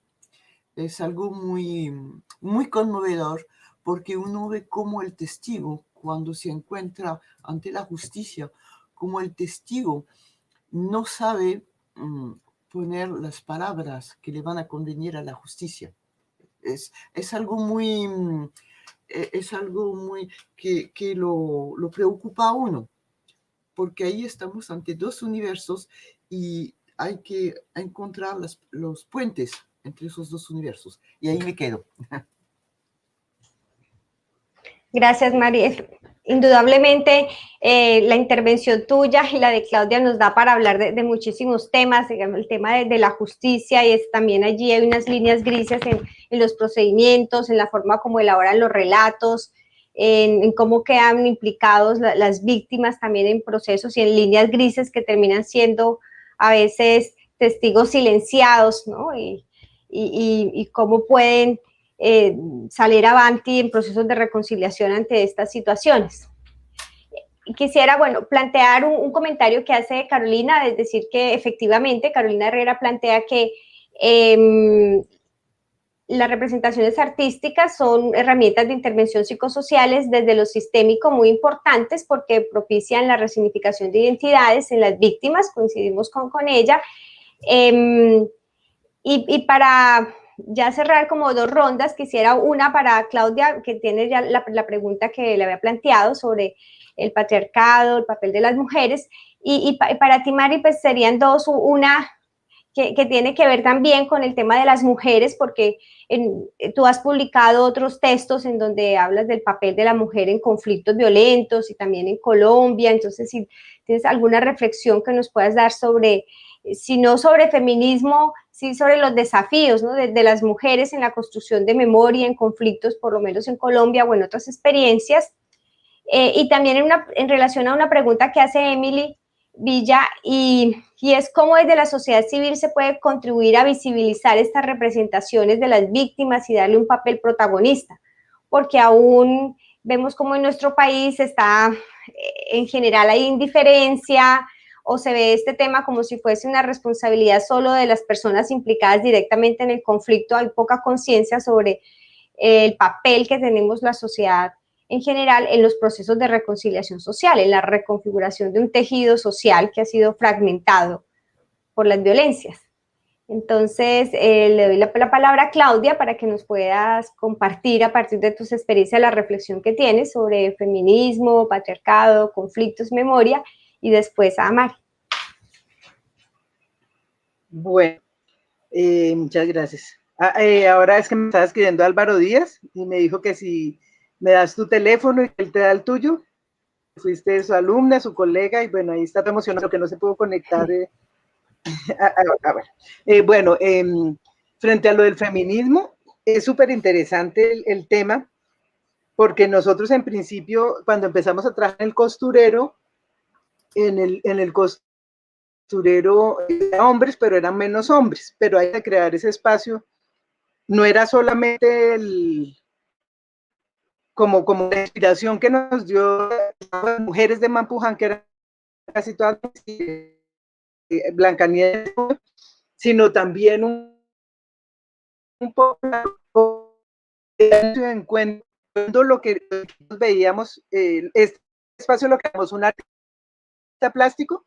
Es algo muy, muy conmovedor, porque uno ve cómo el testigo, cuando se encuentra ante la justicia, como el testigo no sabe poner las palabras que le van a convenir a la justicia. Es algo muy, que lo preocupa a uno, porque ahí estamos ante dos universos y hay que encontrar los puentes entre esos dos universos. Y ahí me quedo. Gracias, María. Indudablemente, la intervención tuya y la de Claudia nos da para hablar de muchísimos temas, digamos, el tema de la justicia, y también allí hay unas líneas grises en los procedimientos, en la forma como elaboran los relatos, en cómo quedan implicados las víctimas también en procesos, y en líneas grises que terminan siendo a veces testigos silenciados, ¿no? Y cómo pueden salir avanti en procesos de reconciliación ante estas situaciones. Quisiera, bueno, plantear un comentario que hace Carolina, es decir, que efectivamente Carolina Herrera plantea que las representaciones artísticas son herramientas de intervención psicosociales desde lo sistémico muy importantes, porque propician la resignificación de identidades en las víctimas, coincidimos con ella, y para ya cerrar como dos rondas, quisiera una para Claudia, que tiene ya la pregunta que le había planteado sobre el patriarcado, el papel de las mujeres, y para ti, Mari, pues serían dos, una que tiene que ver también con el tema de las mujeres, porque tú has publicado otros textos en donde hablas del papel de la mujer en conflictos violentos y también en Colombia. Entonces, si tienes alguna reflexión que nos puedas dar sobre, si no sobre feminismo, sí sobre los desafíos, ¿no?, de las mujeres en la construcción de memoria en conflictos, por lo menos en Colombia o en otras experiencias. Y también en relación a una pregunta que hace Emily Villa, y es cómo desde la sociedad civil se puede contribuir a visibilizar estas representaciones de las víctimas y darle un papel protagonista, porque aún vemos como en nuestro país está, en general hay indiferencia, o se ve este tema como si fuese una responsabilidad solo de las personas implicadas directamente en el conflicto. Hay poca conciencia sobre el papel que tenemos la sociedad en general en los procesos de reconciliación social, en la reconfiguración de un tejido social que ha sido fragmentado por las violencias. Entonces, le doy la palabra a Claudia para que nos puedas compartir a partir de tus experiencias la reflexión que tienes sobre feminismo, patriarcado, conflictos, memoria, y después a Mari. Bueno, muchas gracias. Ahora es que me estaba escribiendo Álvaro Díaz y me dijo que si me das tu teléfono y él te da el tuyo. Fuiste su alumna, su colega, y bueno, ahí está emocionado que no se pudo conectar. Bueno, frente a lo del feminismo, es súper interesante el tema, porque nosotros en principio, cuando empezamos a trabajar en el costurero, en el costurero eran hombres, pero eran menos hombres, pero hay que crear ese espacio. No era solamente como la inspiración que nos dio las mujeres de Mampuján, que eran casi todas Blancanieves, sino también un poco de encuentro lo que veíamos, este espacio lo creamos un artista plástico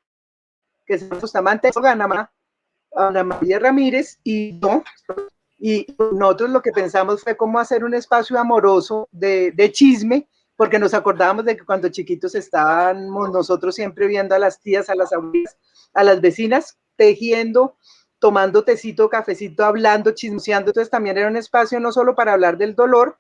que es Bustamante, Ana María Ramírez y yo, y nosotros lo que pensamos fue cómo hacer un espacio amoroso de chisme, porque nos acordábamos de que cuando chiquitos estábamos nosotros siempre viendo a las tías, a las abuelas, a las vecinas, tejiendo, tomando tecito, cafecito, hablando, chismoseando. Entonces también era un espacio no solo para hablar del dolor,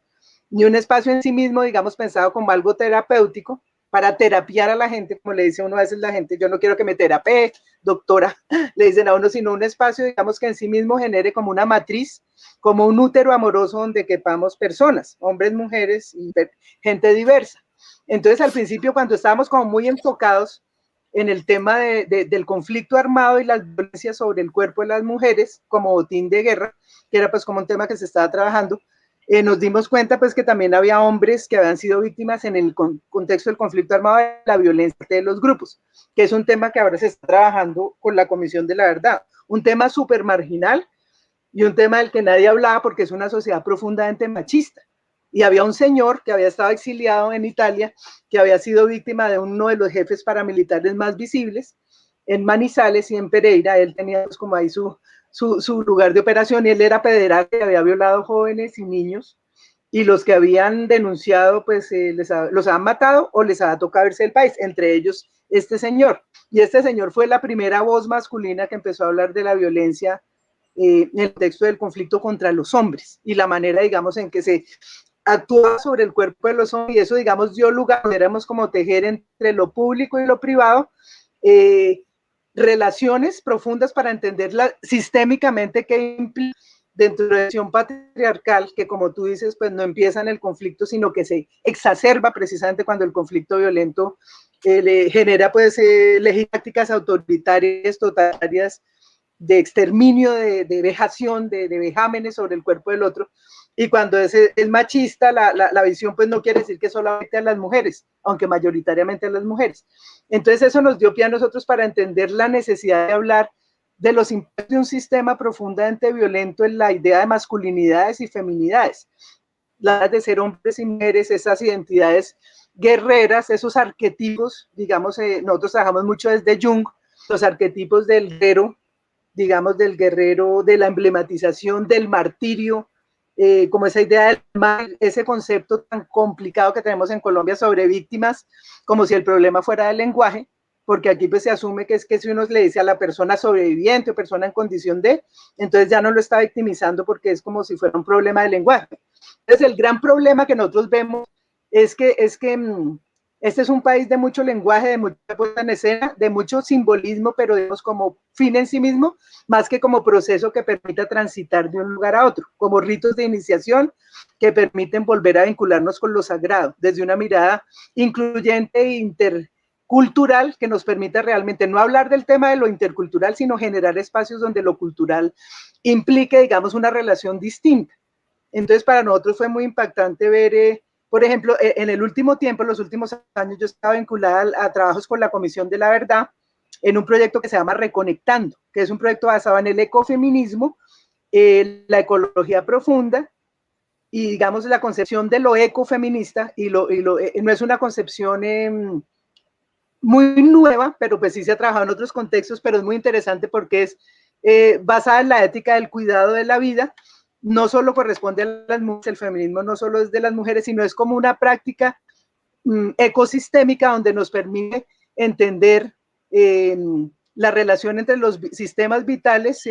ni un espacio en sí mismo, digamos, pensado como algo terapéutico, para terapiar a la gente, como le dice uno a veces la gente, yo no quiero que me terapee, doctora, le dicen a uno, sino un espacio, digamos, que en sí mismo genere como una matriz, como un útero amoroso donde quepamos personas, hombres, mujeres y gente diversa. Entonces, al principio, cuando estábamos como muy enfocados en el tema del conflicto armado y las violencias sobre el cuerpo de las mujeres como botín de guerra, que era pues como un tema que se estaba trabajando, nos dimos cuenta pues que también había hombres que habían sido víctimas en el contexto del conflicto armado de la violencia de los grupos, que es un tema que ahora se está trabajando con la Comisión de la Verdad, un tema súper marginal y un tema del que nadie hablaba porque es una sociedad profundamente machista. Y había un señor que había estado exiliado en Italia, que había sido víctima de uno de los jefes paramilitares más visibles, en Manizales y en Pereira. Él tenía pues, como ahí su lugar de operación, y él era pederasta que había violado jóvenes y niños, y los que habían denunciado pues los habían matado o les había tocado irse del país, entre ellos este señor. Y este señor fue la primera voz masculina que empezó a hablar de la violencia en el contexto del conflicto contra los hombres y la manera, digamos, en que se actúa sobre el cuerpo de los hombres, y eso, digamos, dio lugar, éramos como tejer entre lo público y lo privado, relaciones profundas para entenderla sistémicamente qué implica dentro de la visión patriarcal, que como tú dices, pues no empieza en el conflicto, sino que se exacerba precisamente cuando el conflicto violento le genera pues prácticas autoritarias, totalitarias, de exterminio, de vejación, de vejámenes sobre el cuerpo del otro. Y cuando es machista, la visión pues no quiere decir que solamente a las mujeres, aunque mayoritariamente a las mujeres. Entonces eso nos dio pie a nosotros para entender la necesidad de hablar de los impactos de un sistema profundamente violento en la idea de masculinidades y feminidades, las de ser hombres y mujeres, esas identidades guerreras, esos arquetipos, digamos, nosotros trabajamos mucho desde Jung, los arquetipos del guerrero, digamos, del guerrero, de la emblematización, del martirio, como esa idea del mal, ese concepto tan complicado que tenemos en Colombia sobre víctimas, como si el problema fuera del lenguaje, porque aquí pues se asume que es que si uno le dice a la persona sobreviviente o persona en condición de, entonces ya no lo está victimizando porque es como si fuera un problema de lenguaje. Entonces el gran problema que nosotros vemos es que este es un país de mucho lenguaje, de mucha puesta en escena, de mucho simbolismo, pero digamos como fin en sí mismo, más que como proceso que permita transitar de un lugar a otro, como ritos de iniciación que permiten volver a vincularnos con lo sagrado, desde una mirada incluyente e intercultural que nos permita realmente no hablar del tema de lo intercultural, sino generar espacios donde lo cultural implique, digamos, una relación distinta. Entonces, para nosotros fue muy impactante ver... por ejemplo, en el último tiempo, en los últimos años, yo estaba vinculada a trabajos con la Comisión de la Verdad en un proyecto que se llama Reconectando, que es un proyecto basado en el ecofeminismo, la ecología profunda y digamos la concepción de lo ecofeminista, no es una concepción muy nueva, pero pues sí se ha trabajado en otros contextos, pero es muy interesante porque es basada en la ética del cuidado de la vida. No solo corresponde a las mujeres, el feminismo no solo es de las mujeres, sino es como una práctica ecosistémica donde nos permite entender la relación entre los sistemas vitales,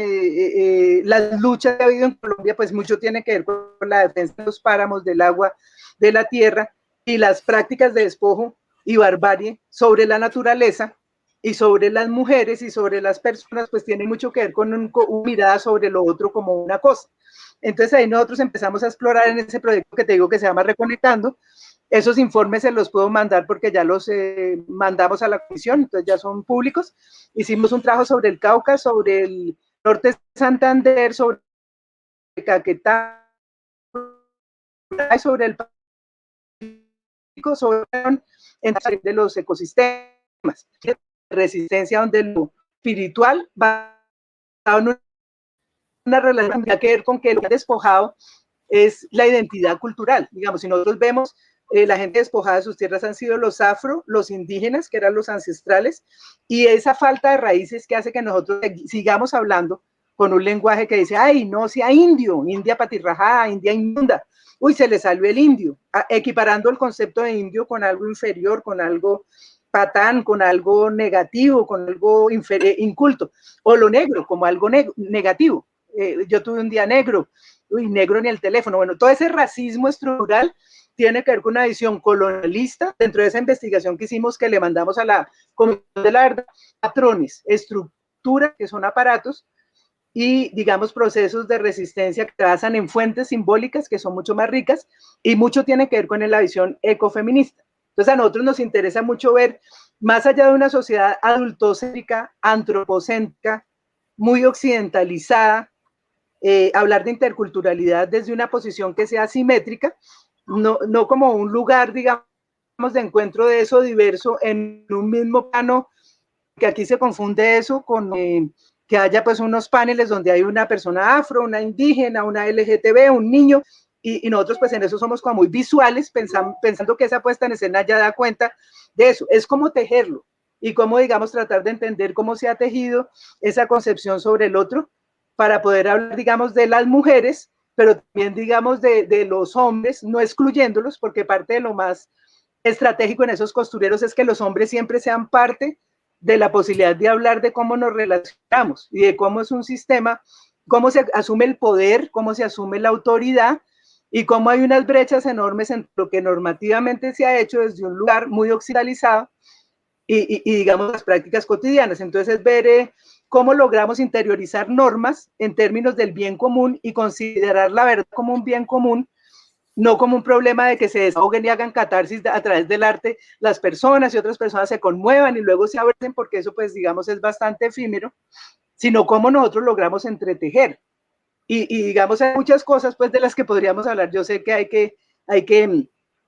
las luchas que ha habido en Colombia, pues mucho tiene que ver con la defensa de los páramos, del agua, de la tierra, y las prácticas de despojo y barbarie sobre la naturaleza y sobre las mujeres y sobre las personas, pues tiene mucho que ver con una mirada sobre lo otro como una cosa. Entonces ahí nosotros empezamos a explorar en ese proyecto que te digo que se llama Reconectando. Esos informes se los puedo mandar porque ya los mandamos a la comisión, entonces ya son públicos. Hicimos un trabajo sobre el Cauca, sobre el norte de Santander, sobre Caquetá, sobre el Pacífico, sobre de los ecosistemas, resistencia donde lo espiritual va a una relación que tiene que ver con que lo que ha despojado es la identidad cultural. Digamos, si nosotros vemos, la gente despojada de sus tierras han sido los afro, los indígenas, que eran los ancestrales, y esa falta de raíces que hace que nosotros sigamos hablando con un lenguaje que dice, ay, no sea indio, India patirrajada, India inmunda, uy, se le salió el indio, equiparando el concepto de indio con algo inferior, con algo patán, con algo negativo, con algo inculto, o lo negro como algo negativo. Yo tuve un día negro, uy, negro ni el teléfono. Bueno, todo ese racismo estructural tiene que ver con una visión colonialista. Dentro de esa investigación que hicimos, que le mandamos a la Comisión de la Verdad, patrones, estructura, que son aparatos, y, digamos, procesos de resistencia que se basan en fuentes simbólicas que son mucho más ricas, y mucho tiene que ver con la visión ecofeminista. Entonces, a nosotros nos interesa mucho ver, más allá de una sociedad adultocéntrica, antropocéntrica, muy occidentalizada, hablar de interculturalidad desde una posición que sea simétrica, no como un lugar, digamos, de encuentro de eso diverso en un mismo plano, que aquí se confunde eso con que haya pues unos paneles donde hay una persona afro, una indígena, una LGTB, un niño, y nosotros pues en eso somos como muy visuales, pensando que esa puesta en escena ya da cuenta de eso. Es como tejerlo y cómo, digamos, tratar de entender cómo se ha tejido esa concepción sobre el otro para poder hablar, digamos, de las mujeres, pero también, digamos, de los hombres, no excluyéndolos, porque parte de lo más estratégico en esos costureros es que los hombres siempre sean parte de la posibilidad de hablar de cómo nos relacionamos y de cómo es un sistema, cómo se asume el poder, cómo se asume la autoridad y cómo hay unas brechas enormes entre lo que normativamente se ha hecho desde un lugar muy occidentalizado y digamos, las prácticas cotidianas. Entonces, es ver cómo logramos interiorizar normas en términos del bien común y considerar la verdad como un bien común, no como un problema de que se desahoguen y hagan catarsis a través del arte las personas y otras personas se conmuevan y luego se abracen, porque eso, pues, digamos, es bastante efímero, sino cómo nosotros logramos entretejer. Y digamos, hay muchas cosas, pues, de las que podríamos hablar. Yo sé que hay que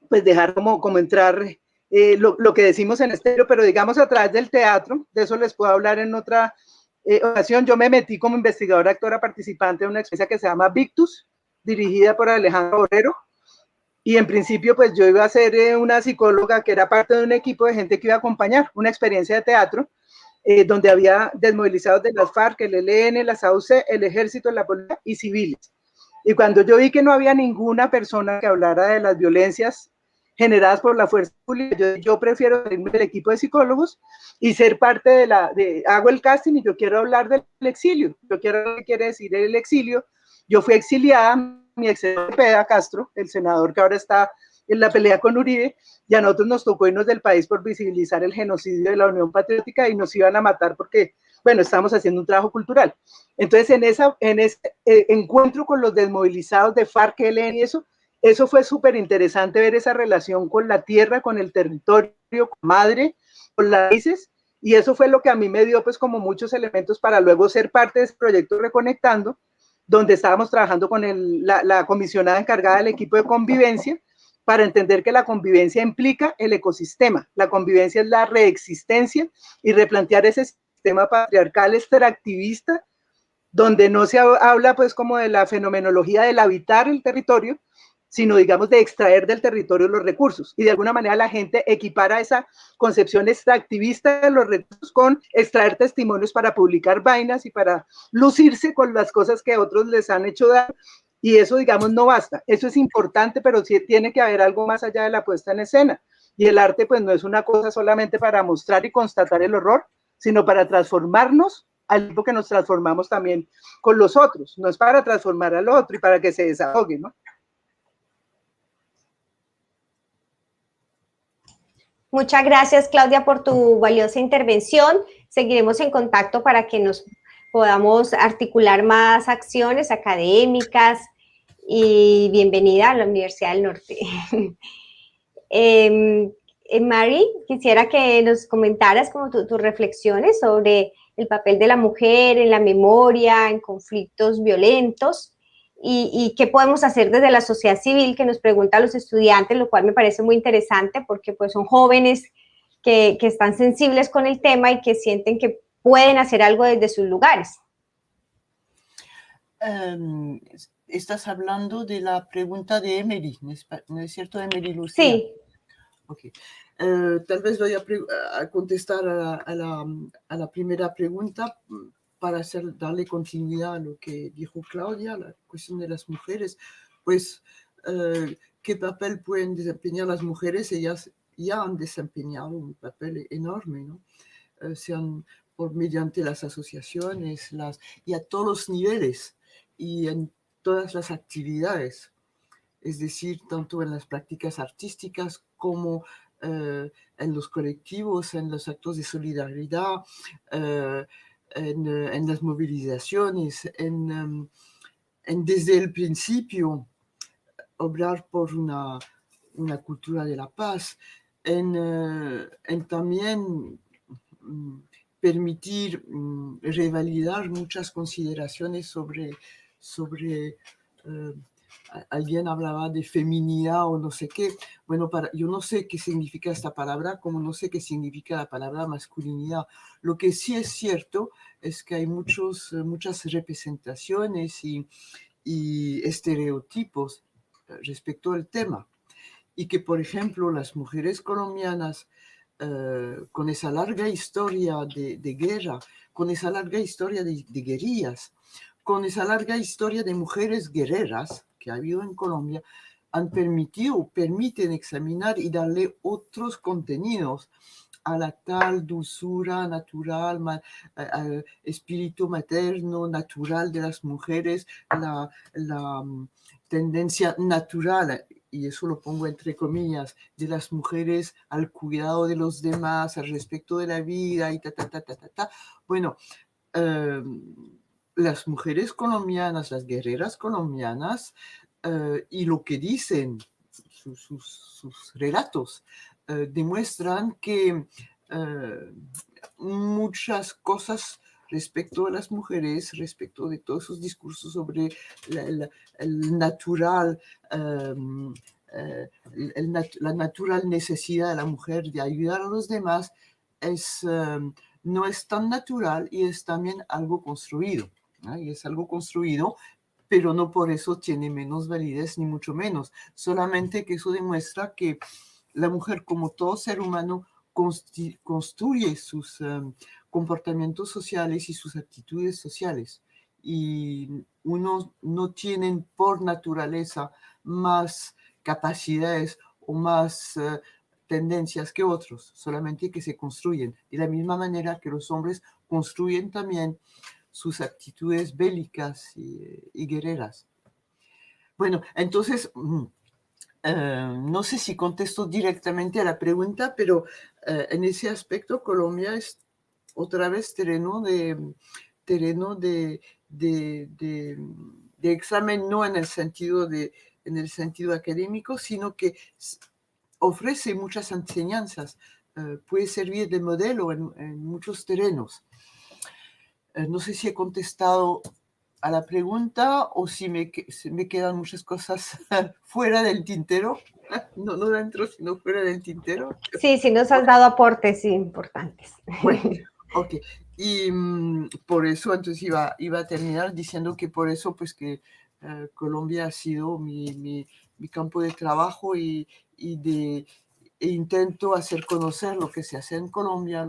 pues, dejar como entrar lo que decimos en estéreo, pero digamos a través del teatro, de eso les puedo hablar en otra ocasión. Yo me metí como investigadora, actora, participante de una experiencia que se llama Victus, dirigida por Alejandro Borrero, y en principio pues yo iba a ser una psicóloga que era parte de un equipo de gente que iba a acompañar una experiencia de teatro, donde había desmovilizados de las FARC, el ELN, las AUC, el ejército, la policía y civiles. Y cuando yo vi que no había ninguna persona que hablara de las violencias generadas por la fuerza pública, yo prefiero irme del equipo de psicólogos y ser parte hago el casting y yo quiero hablar del exilio. Yo quiero ver qué quiere decir el exilio. Yo fui exiliada, mi ex Cepeda Castro, el senador que ahora está en la pelea con Uribe, y a nosotros nos tocó irnos del país por visibilizar el genocidio de la Unión Patriótica y nos iban a matar porque, bueno, estábamos haciendo un trabajo cultural. Entonces, en ese encuentro con los desmovilizados de FARC, ELN y eso fue súper interesante ver esa relación con la tierra, con el territorio, con madre, con las raíces, y eso fue lo que a mí me dio pues como muchos elementos para luego ser parte de ese proyecto Reconectando, donde estábamos trabajando con la comisionada encargada del equipo de convivencia, para entender que la convivencia implica el ecosistema. La convivencia es la reexistencia y replantear ese sistema patriarcal extractivista, donde no se habla pues como de la fenomenología del habitar el territorio, sino digamos de extraer del territorio los recursos. Y de alguna manera la gente equipara esa concepción extractivista de los recursos con extraer testimonios para publicar vainas y para lucirse con las cosas que otros les han hecho dar. Y eso, digamos, no basta. Eso es importante, pero sí tiene que haber algo más allá de la puesta en escena. Y el arte, pues, no es una cosa solamente para mostrar y constatar el horror, sino para transformarnos al tiempo que nos transformamos también con los otros. No es para transformar al otro y para que se desahogue, ¿no? Muchas gracias, Claudia, por tu valiosa intervención. Seguiremos en contacto para que nos podamos articular más acciones académicas y bienvenida a la Universidad del Norte. Mari, quisiera que nos comentaras como tus reflexiones sobre el papel de la mujer en la memoria, en conflictos violentos, y qué podemos hacer desde la sociedad civil, que nos pregunta a los estudiantes, lo cual me parece muy interesante porque pues son jóvenes que están sensibles con el tema y que sienten que pueden hacer algo desde sus lugares. Estás hablando de la pregunta de Emily, ¿no es cierto, Emily Lucía? Sí. Okay. Tal vez voy a contestar a la primera pregunta para darle continuidad a lo que dijo Claudia, la cuestión de las mujeres. Pues, ¿qué papel pueden desempeñar las mujeres? Ellas ya han desempeñado un papel enorme, ¿no? Sean mediante las asociaciones y a todos los niveles y en todas las actividades. Es decir, tanto en las prácticas artísticas como en los colectivos, en los actos de solidaridad, en las movilizaciones, desde el principio obrar por una cultura de la paz, en también permitir revalidar muchas consideraciones sobre alguien hablaba de feminidad o no sé qué. Bueno, yo no sé qué significa esta palabra, como no sé qué significa la palabra masculinidad. Lo que sí es cierto es que hay muchas representaciones y estereotipos respecto al tema. Y que, por ejemplo, las mujeres colombianas, con esa larga historia de guerra, con esa larga historia de guerrillas, con esa larga historia de mujeres guerreras que ha habido en Colombia, permiten examinar y darle otros contenidos a la tal dulzura natural, espíritu materno, natural de las mujeres, la tendencia natural, y eso lo pongo entre comillas, de las mujeres al cuidado de los demás, al respeto de la vida, y Bueno, las mujeres colombianas, las guerreras colombianas, y lo que dicen sus relatos, demuestran que muchas cosas respecto a las mujeres, respecto de todos esos discursos sobre el natural, la natural necesidad de la mujer de ayudar a los demás, no es tan natural y es también algo construido. Y es algo construido, pero no por eso tiene menos validez, ni mucho menos. Solamente que eso demuestra que la mujer, como todo ser humano, construye sus comportamientos sociales y sus actitudes sociales. Y unos no tienen por naturaleza más capacidades o más tendencias que otros, solamente que se construyen. De la misma manera que los hombres construyen también sus actitudes bélicas y guerreras. Bueno, entonces, no sé si contesto directamente a la pregunta, pero en ese aspecto Colombia es otra vez terreno de examen, no en el sentido académico, sino que ofrece muchas enseñanzas, puede servir de modelo en muchos terrenos. No sé si he contestado a la pregunta o si me quedan muchas cosas fuera del tintero. No dentro, sino fuera del tintero. Sí, nos has dado aportes importantes. Bueno, ok. Y por eso entonces iba a terminar diciendo que por eso pues que Colombia ha sido mi mi campo de trabajo e intento hacer conocer lo que se hace en Colombia,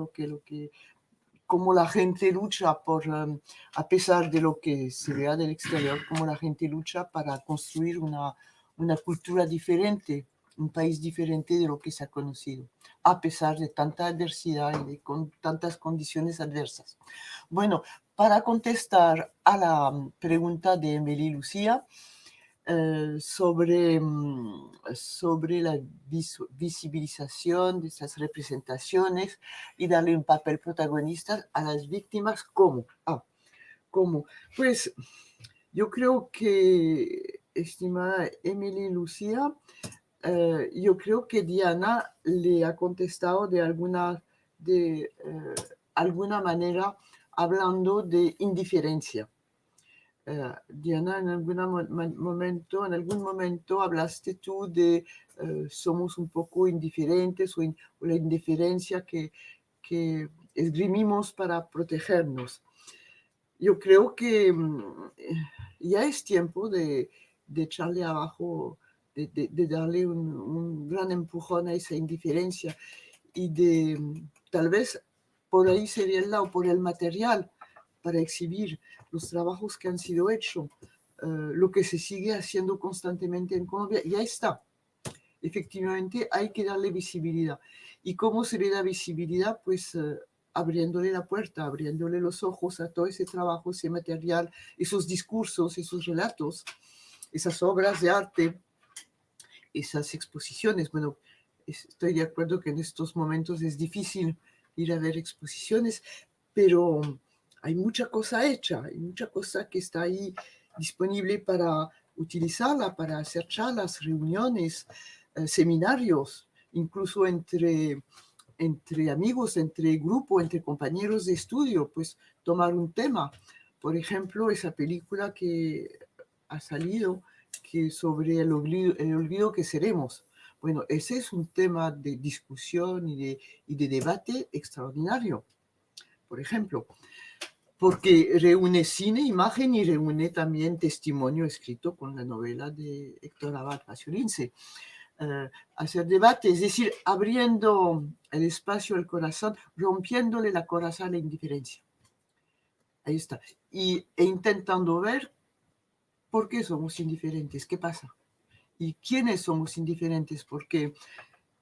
cómo la gente lucha a pesar de lo que se vea del exterior, cómo la gente lucha para construir una cultura diferente, un país diferente de lo que se ha conocido, a pesar de tanta adversidad y con tantas condiciones adversas. Bueno, para contestar a la pregunta de Emily Lucía, sobre la visibilización de esas representaciones y darle un papel protagonista a las víctimas. ¿Cómo? ¿Cómo? Pues yo creo que, estimada Emily Lucía, yo creo que Diana le ha contestado de alguna manera hablando de indiferencia. Diana, en algún momento hablaste tú de somos un poco indiferentes o la indiferencia que esgrimimos para protegernos. Yo creo que ya es tiempo de echarle abajo, de darle un gran empujón a esa indiferencia y tal vez por ahí sería el lado, por el material, para exhibir los trabajos que han sido hechos, lo que se sigue haciendo constantemente en Colombia, ya está. Efectivamente, hay que darle visibilidad. ¿Y cómo se le da visibilidad? Pues abriéndole la puerta, abriéndole los ojos a todo ese trabajo, ese material, esos discursos, esos relatos, esas obras de arte, esas exposiciones. Bueno, estoy de acuerdo que en estos momentos es difícil ir a ver exposiciones, pero hay mucha cosa hecha, hay mucha cosa que está ahí disponible para utilizarla, para hacer charlas, reuniones, seminarios, incluso entre amigos, entre grupo, entre compañeros de estudio, pues tomar un tema. Por ejemplo, esa película que ha salido sobre el olvido que seremos. Bueno, ese es un tema de discusión y de debate extraordinario, por ejemplo, porque reúne cine, imagen y reúne también testimonio escrito con la novela de Héctor Abad Faciolince. Hacer debate, es decir, abriendo el espacio al corazón, rompiéndole la coraza a la indiferencia. Ahí está. E intentando ver por qué somos indiferentes, qué pasa y quiénes somos indiferentes, porque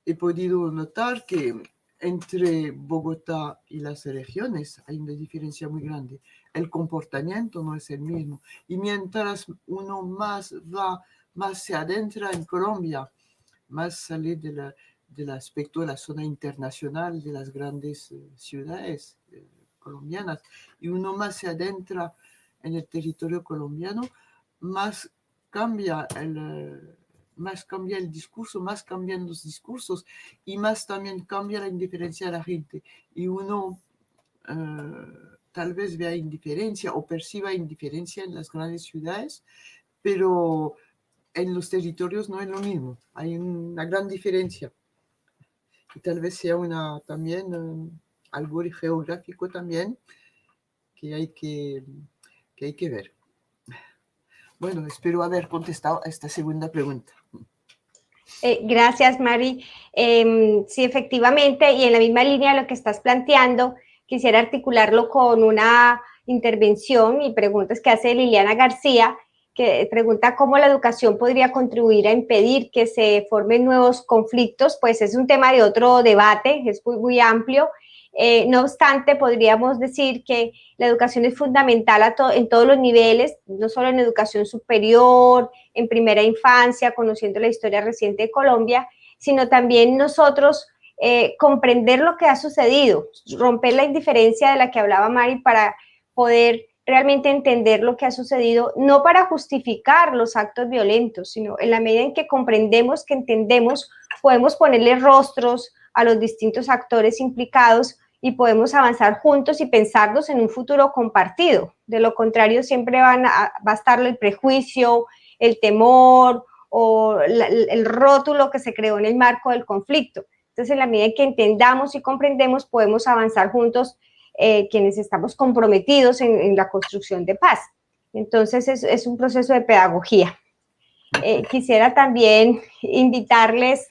he podido notar que entre Bogotá y las regiones hay una diferencia muy grande. El comportamiento no es el mismo. Y mientras uno más se adentra en Colombia, más sale del aspecto de la zona internacional de las grandes ciudades colombianas, y uno más se adentra en el territorio colombiano, más cambia el discurso, más cambian los discursos y más también cambia la indiferencia de la gente. Y uno tal vez vea indiferencia o perciba indiferencia en las grandes ciudades, pero en los territorios no es lo mismo. Hay una gran diferencia. Y tal vez sea también algo geográfico también que hay que ver. Bueno, espero haber contestado a esta segunda pregunta. Gracias, Mari. Sí, efectivamente, y en la misma línea de lo que estás planteando, quisiera articularlo con una intervención y preguntas que hace Liliana García, que pregunta cómo la educación podría contribuir a impedir que se formen nuevos conflictos. Pues es un tema de otro debate, es muy, muy amplio. No obstante, podríamos decir que la educación es fundamental en todos los niveles, no solo en educación superior, en primera infancia, conociendo la historia reciente de Colombia, sino también nosotros comprender lo que ha sucedido, romper la indiferencia de la que hablaba Mari para poder realmente entender lo que ha sucedido, no para justificar los actos violentos, sino en la medida en que comprendemos, que entendemos, podemos ponerle rostros a los distintos actores implicados y podemos avanzar juntos y pensarnos en un futuro compartido. De lo contrario, siempre va a estar el prejuicio, el temor o el rótulo que se creó en el marco del conflicto. Entonces, en la medida en que entendamos y comprendemos, podemos avanzar juntos quienes estamos comprometidos en la construcción de paz. Entonces, es un proceso de pedagogía. quisiera también invitarles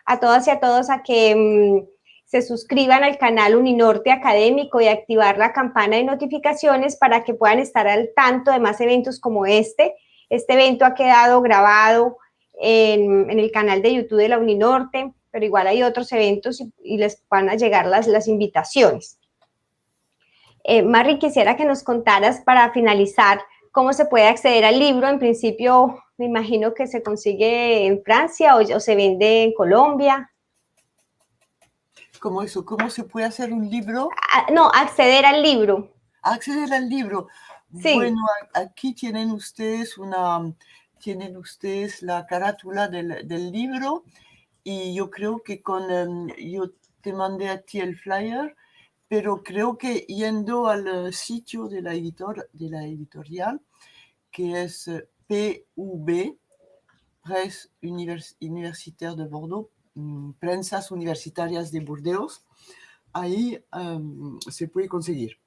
a todas y a todos a que se suscriban al canal Uninorte Académico y activar la campana de notificaciones para que puedan estar al tanto de más eventos como este. Este evento ha quedado grabado en el canal de YouTube de la Uninorte, pero igual hay otros eventos y les van a llegar las invitaciones. Mari, quisiera que nos contaras para finalizar cómo se puede acceder al libro. En principio, me imagino que se consigue en Francia o se vende en Colombia. ¿Cómo eso? ¿Cómo se puede hacer un libro? No, acceder al libro. Acceder al libro. Sí. Bueno, aquí tienen ustedes la carátula del libro y yo creo que yo te mandé a ti el flyer, pero creo que yendo al sitio de la editorial, que es PUB, Presse Universitaire de Bordeaux, Prensas Universitarias de Burdeos, ahí se puede conseguir.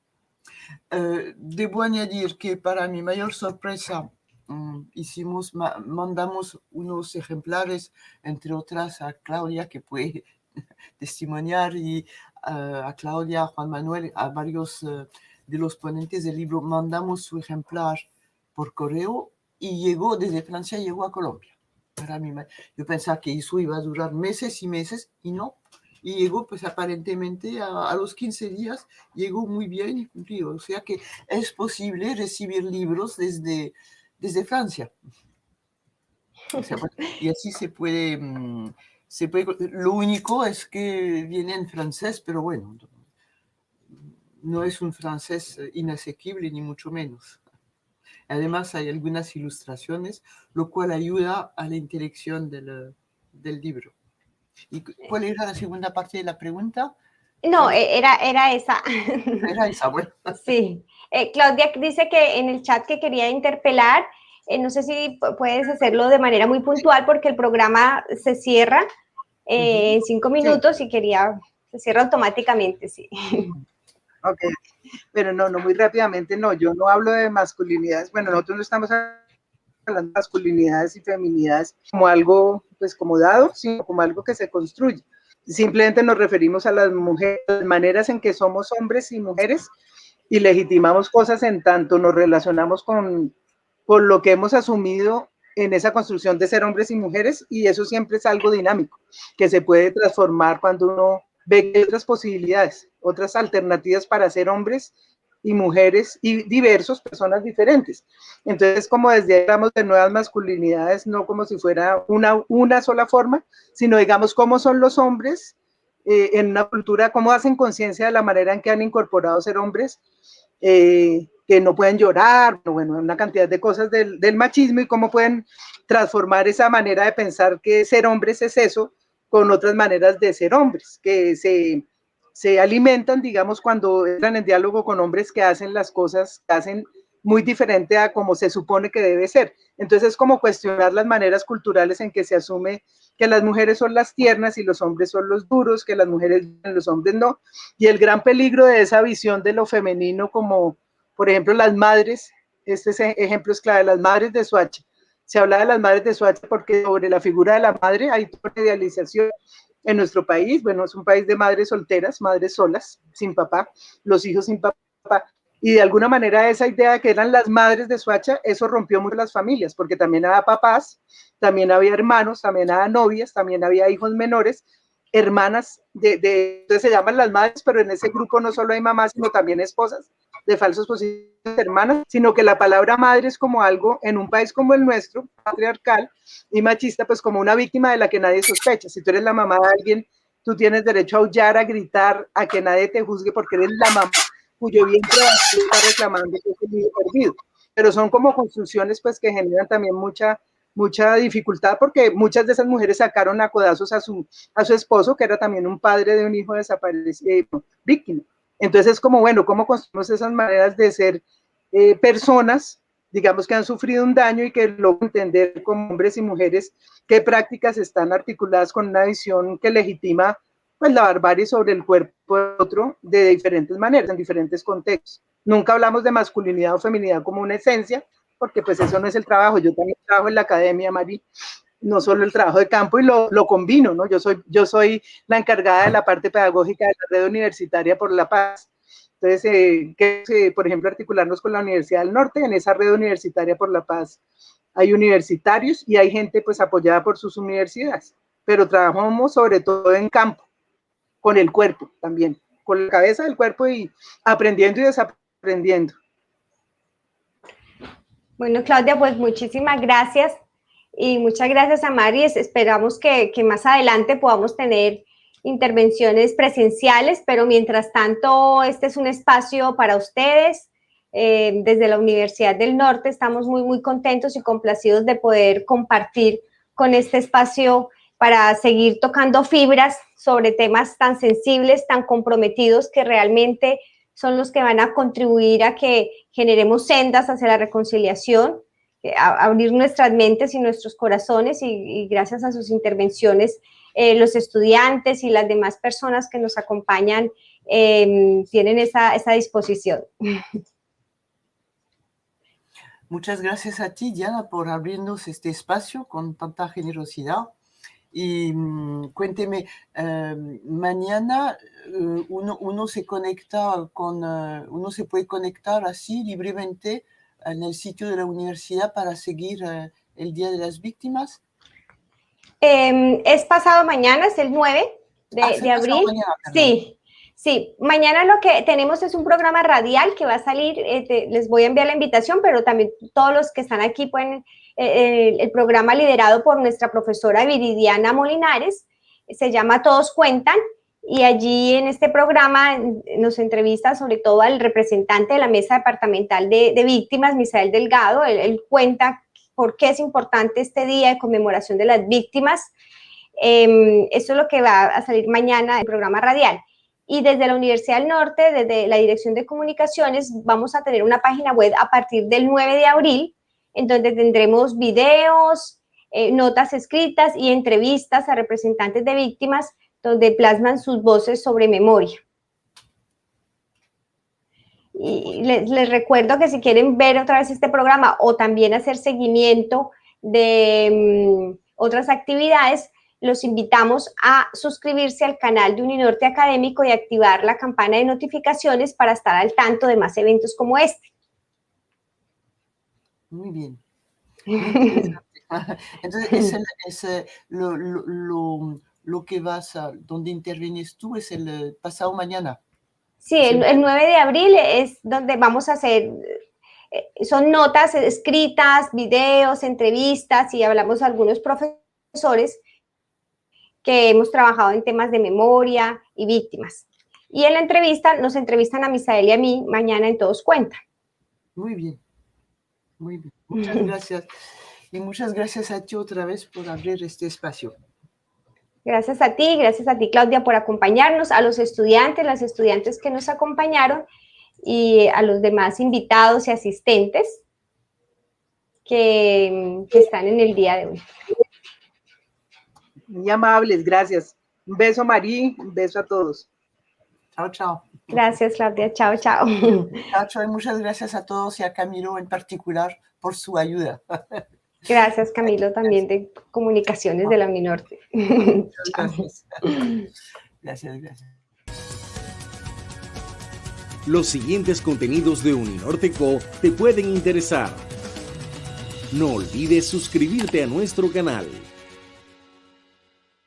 Debo añadir que para mi mayor sorpresa mandamos unos ejemplares, entre otras a Claudia, que puede testimoniar, y a Claudia, a Juan Manuel, a varios de los ponentes del libro, mandamos su ejemplar por correo y llegó desde Francia, llegó a Colombia. Para mí, yo pensaba que eso iba a durar meses y meses y no. Y llegó, pues aparentemente a los 15 días, llegó muy bien y cumplido. O sea que es posible recibir libros desde Francia. O sea, y así se puede, lo único es que viene en francés, pero bueno, no es un francés inasequible, ni mucho menos. Además, hay algunas ilustraciones, lo cual ayuda a la interacción del libro. ¿Y cuál era la segunda parte de la pregunta? No, era esa. Era esa, bueno. Sí. Claudia dice que en el chat que quería interpelar, no sé si puedes hacerlo de manera muy puntual porque el programa se cierra en 5 minutos y se cierra automáticamente, sí. Ok, pero no, muy rápidamente, no, yo no hablo de masculinidades, bueno, nosotros no estamos hablando de masculinidades y feminidades como algo, pues como dado, sino como algo que se construye. Simplemente nos referimos a las mujeres, las maneras en que somos hombres y mujeres y legitimamos cosas en tanto nos relacionamos con lo que hemos asumido en esa construcción de ser hombres y mujeres, y eso siempre es algo dinámico, que se puede transformar cuando uno ve que hay otras posibilidades, otras alternativas para ser hombres y mujeres y diversos, personas diferentes. Entonces, como desde ahí hablamos de nuevas masculinidades, no como si fuera una sola forma, sino digamos cómo son los hombres en una cultura, cómo hacen conciencia de la manera en que han incorporado ser hombres, que no pueden llorar, bueno, una cantidad de cosas del machismo y cómo pueden transformar esa manera de pensar que ser hombres es eso, con otras maneras de ser hombres, que se alimentan, digamos, cuando entran en diálogo con hombres que hacen las cosas, que hacen muy diferente a como se supone que debe ser. Entonces es como cuestionar las maneras culturales en que se asume que las mujeres son las tiernas y los hombres son los duros, que las mujeres y los hombres no. Y el gran peligro de esa visión de lo femenino, como por ejemplo las madres, este ejemplo es clave, las madres de Soacha. Se habla de las madres de Soacha porque sobre la figura de la madre hay toda una idealización en nuestro país. Bueno, es un país de madres solteras, madres solas, sin papá, los hijos sin papá. Y de alguna manera esa idea de que eran las madres de Soacha, eso rompió mucho las familias, porque también había papás, también había hermanos, también había novias, también había hijos menores, hermanas, entonces se llaman las madres, pero en ese grupo no solo hay mamás, sino también esposas de falsos posibles hermanas, sino que la palabra madre es como algo, en un país como el nuestro, patriarcal y machista, pues como una víctima de la que nadie sospecha. Si tú eres la mamá de alguien, tú tienes derecho a aullar, a gritar, a que nadie te juzgue porque eres la mamá cuyo vientre está reclamando que es el niño perdido. Pero son como construcciones pues que generan también mucha dificultad, porque muchas de esas mujeres sacaron a codazos a su esposo, que era también un padre de un hijo desaparecido, víctima. Entonces es como, bueno, ¿cómo construimos esas maneras de ser personas, digamos, que han sufrido un daño y que logran entender como hombres y mujeres qué prácticas están articuladas con una visión que legitima pues la barbarie sobre el cuerpo de otro de diferentes maneras, en diferentes contextos? Nunca hablamos de masculinidad o feminidad como una esencia, porque pues eso no es el trabajo. Yo también trabajo en la academia, Mari, no solo el trabajo de campo, y lo combino, ¿no? Yo soy la encargada de la parte pedagógica de la Red Universitaria por la Paz. Entonces, por ejemplo, articularnos con la Universidad del Norte. En esa Red Universitaria por la Paz hay universitarios y hay gente pues apoyada por sus universidades, pero trabajamos sobre todo en campo, con el cuerpo también, con la cabeza del cuerpo, y aprendiendo y desaprendiendo. Bueno, Claudia, pues muchísimas gracias y muchas gracias a Mari. Esperamos que más adelante podamos tener intervenciones presenciales, pero mientras tanto este es un espacio para ustedes. Desde la Universidad del Norte estamos muy contentos y complacidos de poder compartir con este espacio para seguir tocando fibras sobre temas tan sensibles, tan comprometidos, que realmente son los que van a contribuir a que generemos sendas hacia la reconciliación, a abrir nuestras mentes y nuestros corazones, y gracias a sus intervenciones los estudiantes y las demás personas que nos acompañan tienen esa disposición. Muchas gracias a ti, Diana, por abrirnos este espacio con tanta generosidad. Y cuénteme, mañana uno se conecta uno se puede conectar así libremente en el sitio de la universidad para seguir el Día de las Víctimas. Es pasado mañana, es el 9 de abril. Mañana, sí, mañana lo que tenemos es un programa radial que va a salir, les voy a enviar la invitación, pero también todos los que están aquí pueden, el programa liderado por nuestra profesora Viridiana Molinares, se llama Todos Cuentan, y allí en este programa nos entrevista sobre todo al representante de la Mesa Departamental de Víctimas, Misael Delgado. Él cuenta por qué es importante este día de conmemoración de las víctimas. Eso es lo que va a salir mañana en el programa radial. Y desde la Universidad del Norte, desde la Dirección de Comunicaciones, vamos a tener una página web a partir del 9 de abril, en donde tendremos videos, notas escritas y entrevistas a representantes de víctimas, donde plasman sus voces sobre memoria. Y les recuerdo que si quieren ver otra vez este programa o también hacer seguimiento de otras actividades, los invitamos a suscribirse al canal de Uninorte Académico y activar la campana de notificaciones para estar al tanto de más eventos como este. Muy bien. Entonces, lo que donde intervienes tú es el pasado mañana. Sí, el 9 de abril es donde vamos a hacer, son notas escritas, videos, entrevistas, y hablamos a algunos profesores que hemos trabajado en temas de memoria y víctimas. Y en la entrevista, nos entrevistan a Misael y a mí mañana en Todos Cuentan. Muy bien, muy bien. Muchas gracias. Y muchas gracias a ti otra vez por abrir este espacio. Gracias a ti, Claudia, por acompañarnos, a los estudiantes, las estudiantes que nos acompañaron y a los demás invitados y asistentes que están en el día de hoy. Muy amables, gracias. Un beso, Marí, un beso a todos. Chao, chao. Gracias, Claudia. Chao, chao. Chao, chao, y muchas gracias a todos y a Camilo en particular por su ayuda. Gracias, Camilo, también de Comunicaciones de la Uninorte. Gracias. Gracias. Los siguientes contenidos de Uninorte.co te pueden interesar. No olvides suscribirte a nuestro canal.